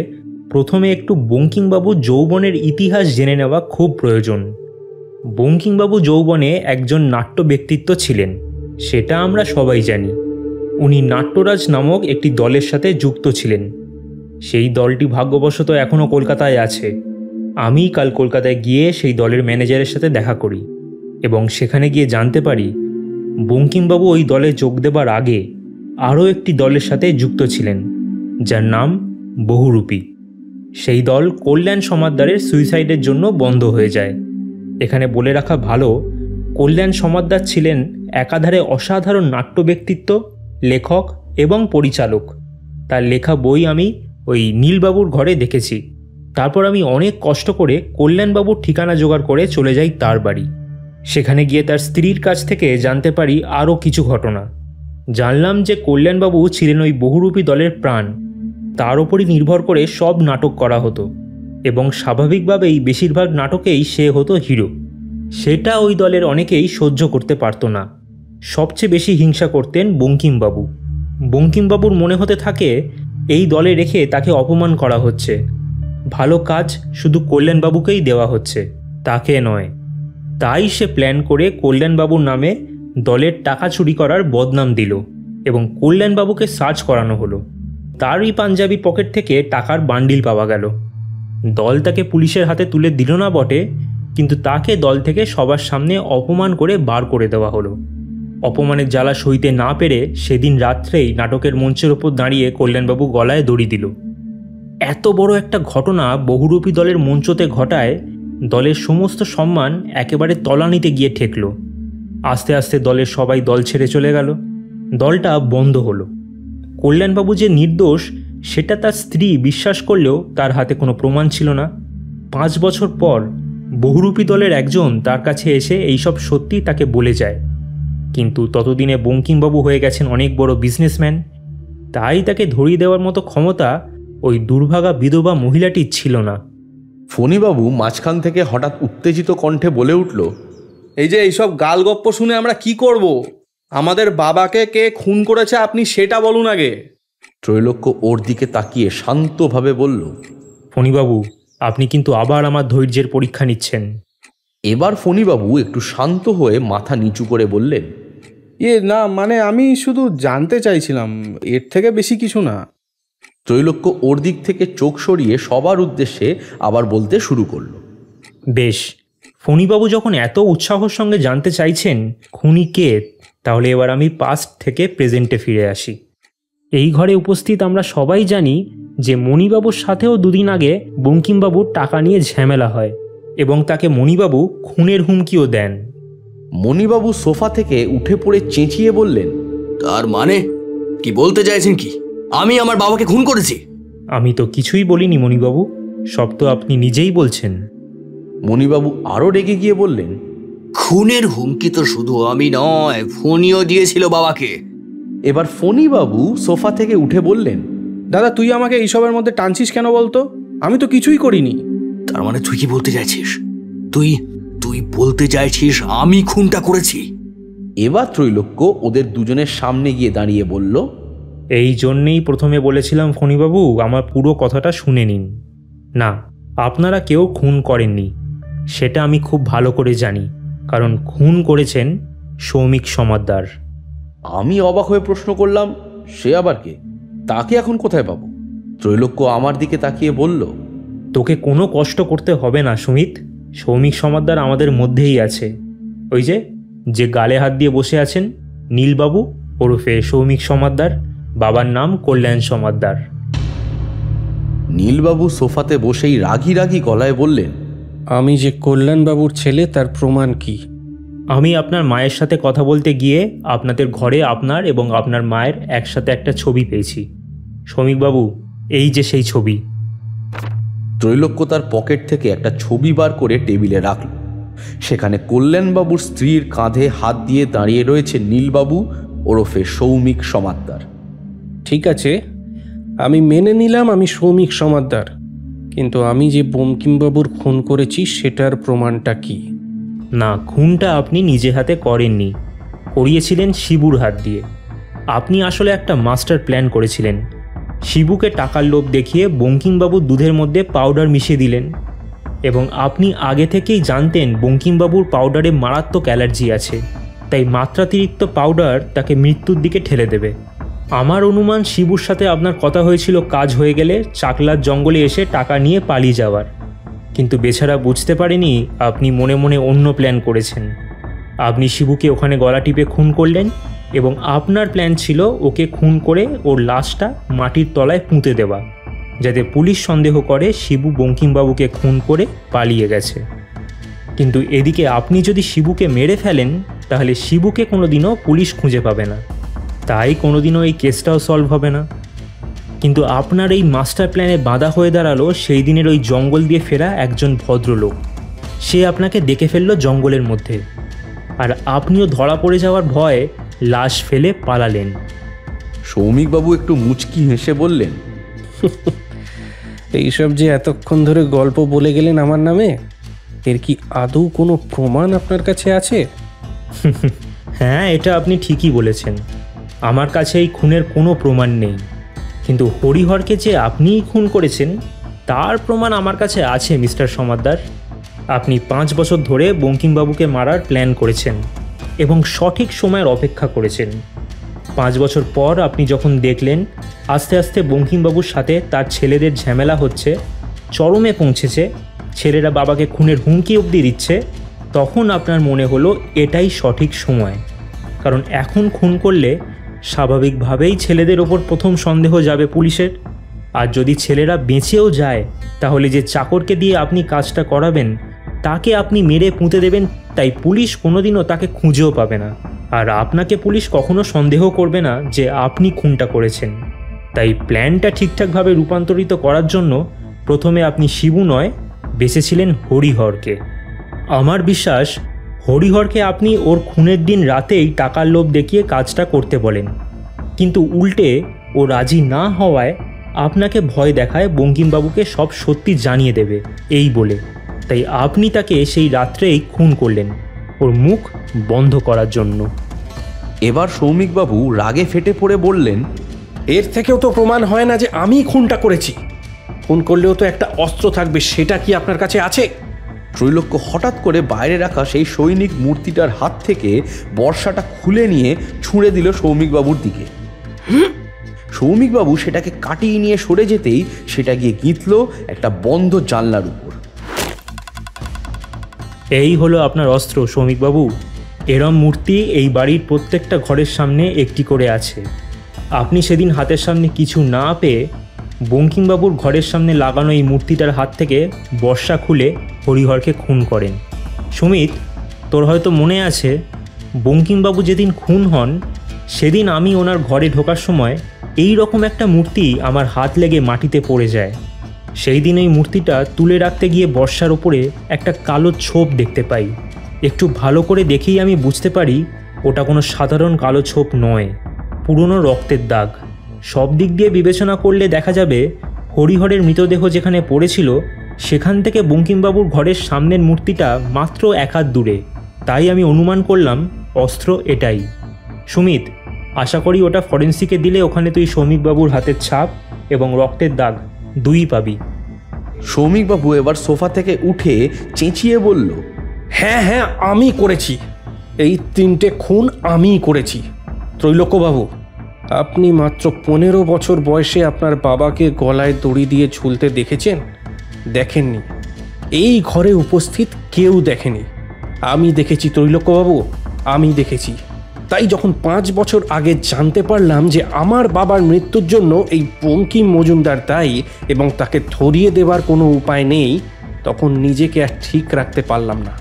প্রথমে একটু বঙ্কিমবাবু যৌবনের ইতিহাস জেনে নেওয়া খুব প্রয়োজন। বঙ্কিমবাবু যৌবনে একজন নাট্য ব্যক্তিত্ব ছিলেন, সেটা আমরা সবাই জানি। উনি নাট্যরাজ নামক একটি দলের সাথে যুক্ত ছিলেন। সেই দলটি ভাগ্যবশত এখনও কলকাতায় আছে। আমি কাল কলকাতায় গিয়ে সেই দলের ম্যানেজারের সাথে দেখা করি এবং সেখানে গিয়ে জানতে পারি বঙ্কিমবাবু ওই দলে যোগ দেবার আগে আরও একটি দলের সাথে যুক্ত ছিলেন, যার নাম বহুরূপী। সেই দল কল্যাণ সমাদ্দারের সুইসাইডের জন্য বন্ধ হয়ে যায়। এখানে বলে রাখা ভালো, কল্যাণ সমাদ্দার ছিলেন একাধারে অসাধারণ নাট্য ব্যক্তিত্ব, লেখক এবং পরিচালক। তার লেখা বই আমি ওই নীলবাবুর ঘরে দেখেছি। তারপর আমি অনেক কষ্ট করে কল্যাণবাবুর ঠিকানা জোগাড় করে চলে যাই তার বাড়ি। সেখানে গিয়ে তার স্ত্রীর কাছ থেকে জানতে পারি আরও কিছু ঘটনা। জানলাম যে কল্যাণবাবু ছিলেন ওই বহুরূপী দলের প্রাণ। তার ওপরই নির্ভর করে সব নাটক করা হতো এবং স্বাভাবিকভাবেই বেশিরভাগ নাটকেই সে হতো হিরো। সেটা ওই দলের অনেকেই সহ্য করতে পারত না। সবচেয়ে বেশি হিংসা করতেন বঙ্কিমবাবু। বঙ্কিমবাবুর মনে হতে থাকে এই দলে রেখে তাকে অপমান করা হচ্ছে, ভালো কাজ শুধু কল্যাণবাবুকেই দেওয়া হচ্ছে, তাকে নয়। তাই সে প্ল্যান করে কল্যাণবাবুর নামে দলের টাকা চুরি করার বদনাম দিল এবং কল্যাণবাবুকে সার্চ করানো হলো। তারই পাঞ্জাবি পকেট থেকে টাকার বান্ডিল পাওয়া গেল। দল তাকে পুলিশের হাতে তুলে দিল না বটে, কিন্তু তাকে দল থেকে সবার সামনে অপমান করে বার করে দেওয়া হলো। অপমানের জ্বালা সইতে না পেরে সেদিন রাত্রেই নাটকের মঞ্চের ওপর দাঁড়িয়ে কল্যাণবাবু গলায় দড়ি দিল। এত বড় একটা ঘটনা বহুরূপী দলের মঞ্চতে ঘটায় দলের সমস্ত সম্মান একেবারে তলানিতে গিয়ে ঠেকল। আস্তে আস্তে দলের সবাই দল ছেড়ে চলে গেল। দলটা বন্ধ হলো। কল্যাণবাবু যে নির্দোষ সেটা তার স্ত্রী বিশ্বাস করলেও তার হাতে কোনো প্রমাণ ছিল না। 5 বছর পর বহুরূপী দলের একজন তার কাছে এসে এইসব সত্যি তাকে বলে যায়, কিন্তু ততদিনে বঙ্কিমবাবু হয়ে গেছেন অনেক বড় বিজনেসম্যান, তাই তাকে ধরিয়ে দেওয়ার মতো ক্ষমতা ওই দুর্ভাগা বিধবা মহিলাটির ছিল না। ফণিবাবু মাঝখান থেকে হঠাৎ উত্তেজিত কণ্ঠে বলে উঠল, এই যে এইসব গালগপ্প শুনে আমরা কি করব? আমাদের বাবাকে কে খুন করেছে আপনি সেটা বলুন আগে। ত্রৈলোক্য ওর দিকে তাকিয়ে শান্তভাবে বলল, ফণিবাবু, আপনি কিন্তু আবার আমার ধৈর্যের পরীক্ষা নিচ্ছেন। এবার ফণিবাবু একটু শান্ত হয়ে মাথা নিচু করে বললেন, না মানে আমি শুধু জানতে চাইছিলাম, এর থেকে বেশি কিছু না। ত্রৈলোক্য ওর দিক থেকে চোখ সরিয়ে সবার উদ্দেশ্যে আবার বলতে শুরু করল, বেশ, ফণিবাবু যখন এত উৎসাহর সঙ্গে জানতে চাইছেন খুনি কে, তাহলে এবার আমি পাস্ট থেকে প্রেজেন্টে ফিরে আসি। এই ঘরে উপস্থিত আমরা সবাই জানি যে মণিবাবুর সাথেও দুদিন আগে বঙ্কিমবাবুর টাকা নিয়ে ঝামেলা হয় এবং তাকে মণিবাবু খুনের হুমকিও দেন। মণিবাবু সোফা থেকে উঠে পড়ে চেঁচিয়ে বললেন, তার মানে কি বলতে চাইছেন? কি আমি আমার বাবাকে খুন করেছি? আমি তো কিছুই বলিনি মণিবাবু, সব তো আপনি নিজেই বলছেন। মণিবাবু আরও রেগে গিয়ে বললেন, খুনের হুমকি তো শুধু আমি নয়, ফোনিও দিয়েছিল বাবাকে। এবার ফণিবাবু সোফা থেকে উঠে বললেন, দাদা তুই আমাকে এইসবের মধ্যে টানছিস কেন বলতো? আমি তো কিছুই করিনি। তার মানে তুই কি বলতে চাইছিস? তুই তুই বলতে চাইছিস আমি খুনটা করেছি? এবার ত্রৈলোক্য ওদের দুজনের সামনে গিয়ে দাঁড়িয়ে বলল, এই জন্যেই প্রথমে বলেছিলাম ফণিবাবু, আমার পুরো কথাটা শুনে নিন। না, আপনারা কেউ খুন করেননি, সেটা আমি খুব ভালো করে জানি, কারণ খুন করেছেন সৌমিক সমাদ্দার। আমি অবাক হয়ে প্রশ্ন করলাম, সে আবার কে? তাকে এখন কোথায় পাবো? ত্রৈলোক্য আমার দিকে তাকিয়ে বলল, তোকে কোনো কষ্ট করতে হবে না সুমিত, সৌমিক সমাদ্দার আমাদের মধ্যেই আছে। ওই যে গালে হাত দিয়ে বসে আছেন, নীলবাবু ওরফে সৌমিক সমাদ্দার, বাবার নাম কল্যাণ সমাদ্দার। নীলবাবু সোফাতে বসেই রাগী রাগী গলায় বললেন, আমি যে কল্যাণবাবুর ছেলে তার প্রমাণ কি? আমি আপনার মায়ের সাথে কথা বলতে গিয়ে আপনাদের ঘরে আপনার এবং আপনার মায়ের একসাথে একটা ছবি পেয়েছি। সৌমিকবাবু, এই যে সেই ছবি। ত্রৈলোক্য তার পকেট থেকে একটা ছবি বার করে টেবিলে রাখল। সেখানে কল্যাণবাবুর স্ত্রীর কাঁধে হাত দিয়ে দাঁড়িয়ে রয়েছে নীলবাবু ওরফে সৌমিক সমাদ্দার। ঠিক আছে, আমি মেনে নিলাম আমি সৌমিক সমাদ্দার, কিন্তু আমি যে বঙ্কিমবাবুর খুন করেছি সেটার প্রমাণটা কি? না, খুনটা আপনি নিজে হাতে করেননি, করিয়েছিলেন শিবুর হাত দিয়ে। আপনি আসলে একটা মাস্টার প্ল্যান করেছিলেন। শিবুকে টাকার লোভ দেখিয়ে বঙ্কিমবাবুর দুধের মধ্যে পাউডার মিশিয়ে দিলেন, এবং আপনি আগে থেকেই জানতেন বঙ্কিমবাবুর পাউডারে মারাত্মক অ্যালার্জি আছে, তাই মাত্রাতিরিক্ত পাউডার তাকে মৃত্যুর দিকে ঠেলে দেবে। আমার অনুমান শিবুর সাথে আপনার কথা হয়েছিল কাজ হয়ে গেলে চাকলার জঙ্গলে এসে টাকা নিয়ে পালিয়ে যাওয়ার, কিন্তু বেচারা বুঝতে পারেনি আপনি মনে মনে অন্য প্ল্যান করেছেন। আপনি শিবুকে ওখানে গলা টিপে খুন করলেন এবং আপনার প্ল্যান ছিল ওকে খুন করে ওর লাশটা মাটির তলায় পুঁতে দেওয়া, যাতে পুলিশ সন্দেহ করে শিবু বঙ্কিমবাবুকে খুন করে পালিয়ে গেছে। কিন্তু এদিকে আপনি যদি শিবুকে মেরে ফেলেন তাহলে শিবুকে কোনোদিনও পুলিশ খুঁজে পাবে না, তাই কোনোদিনও এই কেসটাও সলভ হবে না। কিন্তু আপনার এই মাস্টার প্ল্যানে বাধা হয়ে দাঁড়ালো সেই দিনের ওই জঙ্গল দিয়ে ফেরা একজন ভদ্রলোক। সে আপনাকে দেখে ফেললো জঙ্গলের মধ্যে, আর আপনিও ধরা পড়ে যাওয়ার ভয়ে লাশ ফেলে পালালেন। সৌমিকবাবু একটু মুচকি হেসে বললেন, এইসব যে এতক্ষণ ধরে গল্প বলে গেলেন আমার নামে, এর কি আদৌ কোনো প্রমাণ আপনার কাছে আছে? হ্যাঁ, এটা আপনি ঠিকই বলেছেন, আমার কাছে এই খুনের কোনো প্রমাণ নেই, কিন্তু হরিহরকে যে আপনিই খুন করেছেন তার প্রমাণ আমার কাছে আছে মিস্টার সমাদ্দার। আপনি 5 বছর ধরে বঙ্কিমবাবুকে মারার প্ল্যান করেছেন এবং সঠিক সময়ের অপেক্ষা করেছেন। 5 বছর পর আপনি যখন দেখলেন আস্তে আস্তে বঙ্কিমবাবুর সাথে তার ছেলেদের ঝামেলা হচ্ছে, চরমে পৌঁছেছে, ছেলেরা বাবাকে খুনের হুমকি অবধি দিচ্ছে, তখন আপনার মনে হলো এটাই সঠিক সময়, কারণ এখন খুন করলে স্বাভাবিকভাবেই ছেলেদের ওপর প্রথম সন্দেহ যাবে পুলিশের, আর যদি ছেলেরা বেঁচেও যায় তাহলে যে চাকরকে দিয়ে আপনি কাজটা করাবেন তাকে আপনি মেরে পুঁতে দেবেন, তাই পুলিশ কোনোদিনও তাকে খুঁজেও পাবে না, আর আপনাকে পুলিশ কখনো সন্দেহ করবে না যে আপনি খুনটা করেছেন। তাই প্ল্যানটা ঠিকঠাকভাবে রূপান্তরিত করার জন্য প্রথমে আপনি শিবু নয়, বেঁচেছিলেন হরিহরকে। আমার বিশ্বাস হরিহরকে আপনি ওর খুনের দিন রাতেই টাকার লোভ দেখিয়ে কাজটা করতে বলেন, কিন্তু উল্টে ও রাজি না হওয়ায় আপনাকে ভয় দেখায় বঙ্কিমবাবুকে সব সত্যি জানিয়ে দেবে এই বলে। তাই আপনি তাকে সেই রাত্রেই খুন করলেন ওর মুখ বন্ধ করার জন্য। এবার সৌমিকবাবু রাগে ফেটে পড়ে বললেন, এর থেকেও তো প্রমাণ হয় না যে আমি খুনটা করেছি। খুন করলেও তো একটা অস্ত্র থাকবে, সেটা কি আপনার কাছে আছে? ত্রৈলোক্য হঠাৎ করে বাইরে রাখা সেই সৈনিক মূর্তিটার হাত থেকে বর্ষাটা খুলে নিয়ে ছুঁড়ে দিল সৌমিকবাবুর দিকে। সৌমিকবাবু সেটাকে কাটিয়ে নিয়ে সরে যেতেই সেটা গিয়ে গিঁথল একটা বন্ধ জানলার উপর। এই হলো আপনার অস্ত্র সৌমিকবাবু। এরম মূর্তি এই বাড়ির প্রত্যেকটা ঘরের সামনে একটি করে আছে। আপনি সেদিন হাতের সামনে কিছু না পেয়ে বঙ্কিমবাবুর ঘরের সামনে লাগানো এই মূর্তিটার হাত থেকে বর্ষা খুলে হরিহরকে খুন করেন। সুমিত, তোর হয়তো মনে আছে বঙ্কিমবাবু যেদিন খুন হন সেদিন আমি ওনার ঘরে ঢোকার সময় এই রকম একটা মূর্তি আমার হাত লেগে মাটিতে পড়ে যায়। সেই দিন এই মূর্তিটা তুলে রাখতে গিয়ে বর্ষার ওপরে একটা কালো ছোপ দেখতে পাই। একটু ভালো করে দেখেই আমি বুঝতে পারি ওটা কোনো সাধারণ কালো ছোপ নয়, পুরনো রক্তের দাগ। সব দিক দিয়ে বিবেচনা করলে দেখা যাবে হরিহরের মৃতদেহ যেখানে পড়েছিল সেখান থেকে বঙ্কিমবাবুর ঘরের সামনের মূর্তিটা মাত্র 1 হাত দূরে। তাই আমি অনুমান করলাম অস্ত্র এটাই। সুমিত, আশা করি ওটা ফরেন্সিকে দিলে ওখানে তুই সৌমিকবাবুর হাতের ছাপ এবং রক্তের দাগ দুই পাবি। সৌমিকবাবু এবার সোফা থেকে উঠে চেঁচিয়ে বলল, হ্যাঁ হ্যাঁ, আমি করেছি। এই 3টে খুন আমিই করেছি। ত্রৈলোক্যবাবু, আপনি মাত্র 15 বছর বয়সে আপনার বাবাকে গলায় দড়ি দিয়ে ঝুলতে দেখেছেন? দেখেননি। এই ঘরে উপস্থিত কেউ দেখেনি। আমি দেখেছি ত্রৈলোক্যবাবু, আমি দেখেছি। তাই যখন 5 বছর আগে জানতে পারলাম যে আমার বাবার মৃত্যুর জন্য এই বঙ্কিম মজুমদার দায়ী এবং তাকে ধরিয়ে দেবার কোনো উপায় নেই, তখন নিজেকে আর ঠিক রাখতে পারলাম না।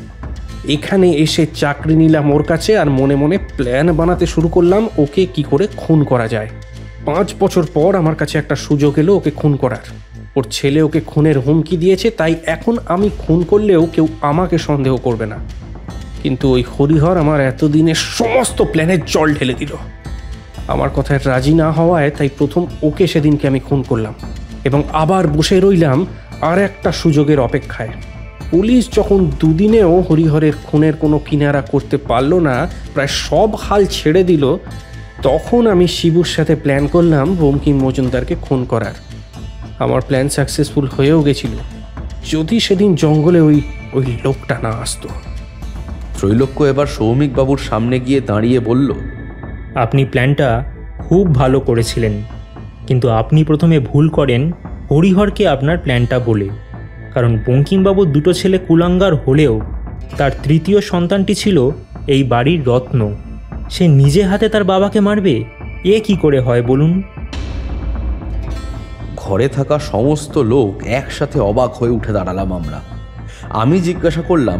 এখানে এসে চাকরি নিলাম ওর কাছে আর মনে মনে প্ল্যান বানাতে শুরু করলাম ওকে কি করে খুন করা যায়। 5 বছর পর আমার কাছে একটা সুযোগ এলো ওকে খুন করার। ওর ছেলে ওকে খুনের হুমকি দিয়েছে, তাই এখন আমি খুন করলেও কেউ আমাকে সন্দেহ করবে না। কিন্তু ওই হরিহর আমার এতদিনের সমস্ত প্ল্যানের জল ঢেলে দিল। আমার কথায় রাজি না হওয়ায় তাই প্রথম ওকে সেদিনকে আমি খুন করলাম এবং আবার বসে রইলাম আর একটা সুযোগের অপেক্ষায়। পুলিশ যখন 2 দিনেও হরিহরের খুনের কোনো কিনারা করতে পারল না, প্রায় সব হাল ছেড়ে দিল, তখন আমি শিবুর সাথে প্ল্যান করলাম বঙ্কিম মজুমদারকে খুন করার। আমার প্ল্যান সাকসেসফুল হয়েও গেছিল, যদি সেদিন জঙ্গলে ওই লোকটা না আসতো। ত্রৈলোক্য এবার সৌমিকবাবুর সামনে গিয়ে দাঁড়িয়ে বলল, আপনি প্ল্যানটা খুব ভালো করেছিলেন, কিন্তু আপনি প্রথমে ভুল করেন হরিহরকে আপনার প্ল্যানটা বলে। কারণ বঙ্কিমবাবুর 2টো ছেলে কুলাঙ্গার হলেও তার 3য় সন্তানটি ছিল এই বাড়ির রত্ন। সে নিজে হাতে তার বাবাকে মারবে, এ কি করে হয় বলুন? ঘরে থাকা সমস্ত লোক একসাথে অবাক হয়ে উঠে দাঁড়ালাম আমরা। আমি জিজ্ঞাসা করলাম,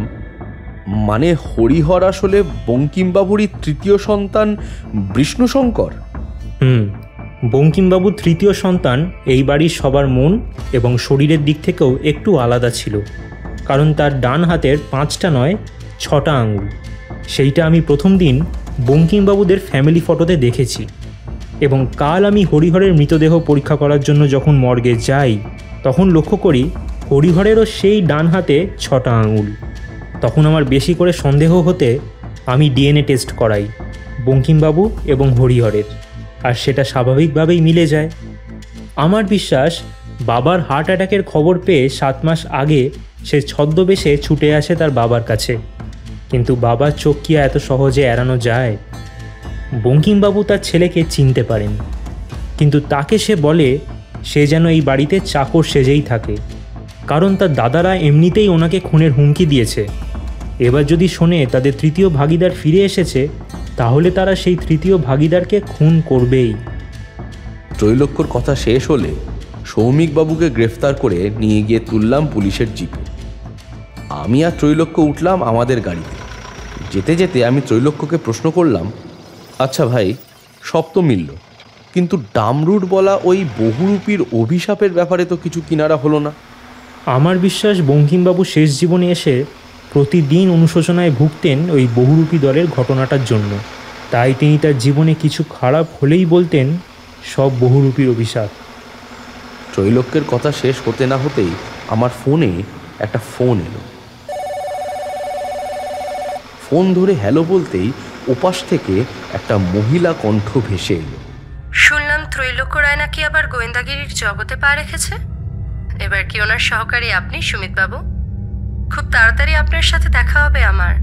মানে হরিহর আসলে বঙ্কিমবাবুরই 3য় সন্তান বিষ্ণুশঙ্কর? বঙ্কিমবাবুর 3য় সন্তান এই বাড়ির সবার মন এবং শরীরের দিক থেকেও একটু আলাদা ছিল, কারণ তার ডান হাতের 5টা নয় 6টা আঙুল। সেইটা আমি প্রথম দিন বঙ্কিমবাবুদের ফ্যামিলি ফটোতে দেখেছি। এবং কাল আমি হরিহরের মৃতদেহ পরীক্ষা করার জন্য যখন মর্গে যাই তখন লক্ষ্য করি হরিহরেরও সেই ডান হাতে 6টা আঙুল। তখন আমার বেশি করে সন্দেহ হতে আমি ডিএনএ টেস্ট করাই বঙ্কিমবাবু এবং হরিহরের, আর সেটা স্বাভাবিকভাবেই মিলে যায়। আমার বিশ্বাস বাবার হার্ট অ্যাটাকের খবর পেয়ে 7 মাস আগে সে ছদ্মবেশে ছুটে আসে তার বাবার কাছে, কিন্তু বাবার চোখ কি এত সহজে এড়ানো যায়? বঙ্কিমবাবু তার ছেলেকে চিনতে পারেন, কিন্তু তাকে সে বলে সে যেন এই বাড়িতে চাকর সেজেই থাকে, কারণ তার দাদারা এমনিতেই ওনাকে খুনের হুমকি দিয়েছে। এবার যদি শোনে তাদের 3য় ভাগিদার ফিরে এসেছে, তাহলে তারা সেই 3য় ভাগিদারকে খুন করবেই। ত্রৈলোক্যর কথা শেষ হলে সৌমিকবাবুকে গ্রেফতার করে নিয়ে গিয়ে তুললাম পুলিশের জিপে। আমি আর ত্রৈলোক্য উঠলাম আমাদের গাড়িতে। যেতে যেতে আমি ত্রৈলোক্যকে প্রশ্ন করলাম, আচ্ছা ভাই, সব তো মিলল, কিন্তু ডামরুট বলা ওই বহুরূপীর অভিশাপের ব্যাপারে তো কিছু কিনারা হলো না। আমার বিশ্বাস বঙ্কিমবাবু শেষ জীবনে এসে প্রতিদিন অনুশোচনায় ভুগতেন ওই বহুরূপী দলের ঘটনাটার জন্য। তাই তিনি তার জীবনে কিছু খারাপ হলেই বলতেন সব বহুরূপীর অভিশাপ। ত্রৈলোক্যের কথা শেষ হতে না হতেই আমার ফোনে একটা ফোন এলো। ফোন ধরে হ্যালো বলতেই ওপাশ থেকে একটা মহিলা কণ্ঠ ভেসে এলো। শুনলাম ত্রৈলোক্য রায় নাকি আবার গোয়েন্দাগিরির জগতে পা রেখেছে। এবার কি ওনার সহকারী আপনি সুমিতবাবু? খুব তাড়াতাড়ি আপনার সাথে দেখা হবে আমার।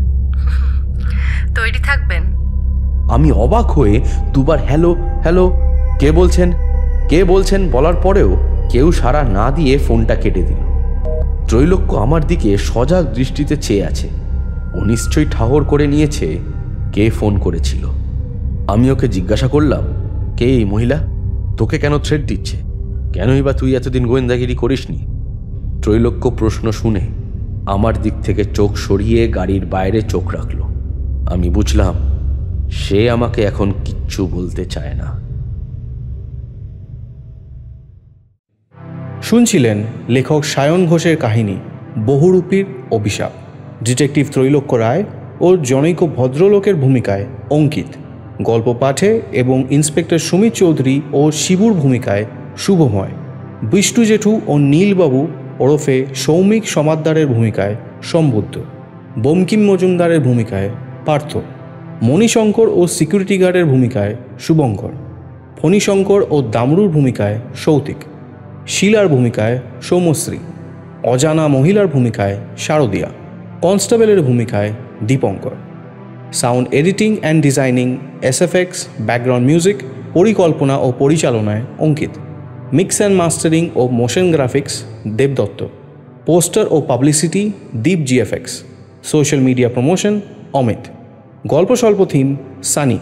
তৈরি থাকবেন। আমি অবাক হয়ে দুবার হ্যালো হ্যালো কে বলছেন বলার পরেও কেউ সাড়া না দিয়ে ফোনটা কেটে দিল। ত্রৈলোক্য আমার দিকে সজাগ দৃষ্টিতে চেয়ে আছে। ও নিশ্চয়ই ঠাহর করে নিয়েছে কে ফোন করেছিল। আমি ওকে জিজ্ঞাসা করলাম, কে এই মহিলা? তোকে কেন থ্রেট দিচ্ছে? কেনই বা তুই এতদিন গোয়েন্দাগিরি করিসনি? ত্রৈলোক্য প্রশ্ন শুনে আমার দিক থেকে চোখ সরিয়ে গাড়ির বাইরে চোখ রাখল। আমি বুঝলাম সে আমাকে এখন কিচ্ছু বলতে চায় না। শুনছিলেন লেখক সায়ন ঘোষের কাহিনী বহুরূপীর অভিশাপ। ডিটেকটিভ ত্রৈলোক্য রায় ও জনৈক ভদ্রলোকের ভূমিকায় অঙ্কিত, গল্প পাঠে এবং ইন্সপেক্টর সুমিত চৌধুরী ও শিবুর ভূমিকায় শুভময়, বিষ্টু জেঠু ও নীলবাবু ওরফে সৌমিক সমাদ্দারের ভূমিকায় সম্বুদ্ধ, বঙ্কিম মজুমদারের ভূমিকায় পার্থ, মণিশঙ্কর ও সিকিউরিটি গার্ডের ভূমিকায় শুভঙ্কর, ফণীশঙ্কর ও দামরুর ভূমিকায় সৌতিক, শিলার ভূমিকায় সৌমশ্রী, অজানা মহিলার ভূমিকায় শারদিয়া, কনস্টেবলের ভূমিকায় Dipankar. Sound editing and designing, SFX, background music, পরিকল্পনা ও পরিচালনায় অঙ্কিত, মিক্স অ্যান্ড মাস্টারিং ও মোশন গ্রাফিক্স দেবদত্ত, পোস্টার ও publicity Deep GFX, social media promotion Amit. গল্প স্বল্প থিম সানি।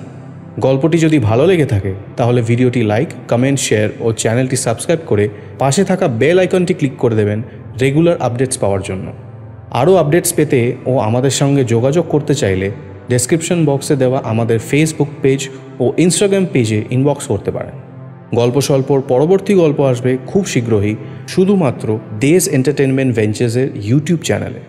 গল্পটি যদি ভালো লেগে থাকে তাহলে ভিডিওটি লাইক, কমেন্ট, শেয়ার ও চ্যানেলটি সাবস্ক্রাইব করে পাশে থাকা বেল আইকনটি ক্লিক করে দেবেন রেগুলার আপডেটস পাওয়ার জন্য। আরও আপডেটস পেতে ও আমাদের সঙ্গে যোগাযোগ করতে চাইলে ডেসক্রিপশন বক্সে দেওয়া আমাদের ফেসবুক পেজ ও ইনস্টাগ্রাম পেজে ইনবক্স করতে পারেন। গল্প স্বল্পর পরবর্তী গল্প আসবে খুব শীঘ্রই শুধুমাত্র ডেজ এন্টারটেনমেন্ট ভেঞ্চার্সের ইউটিউব চ্যানেলে।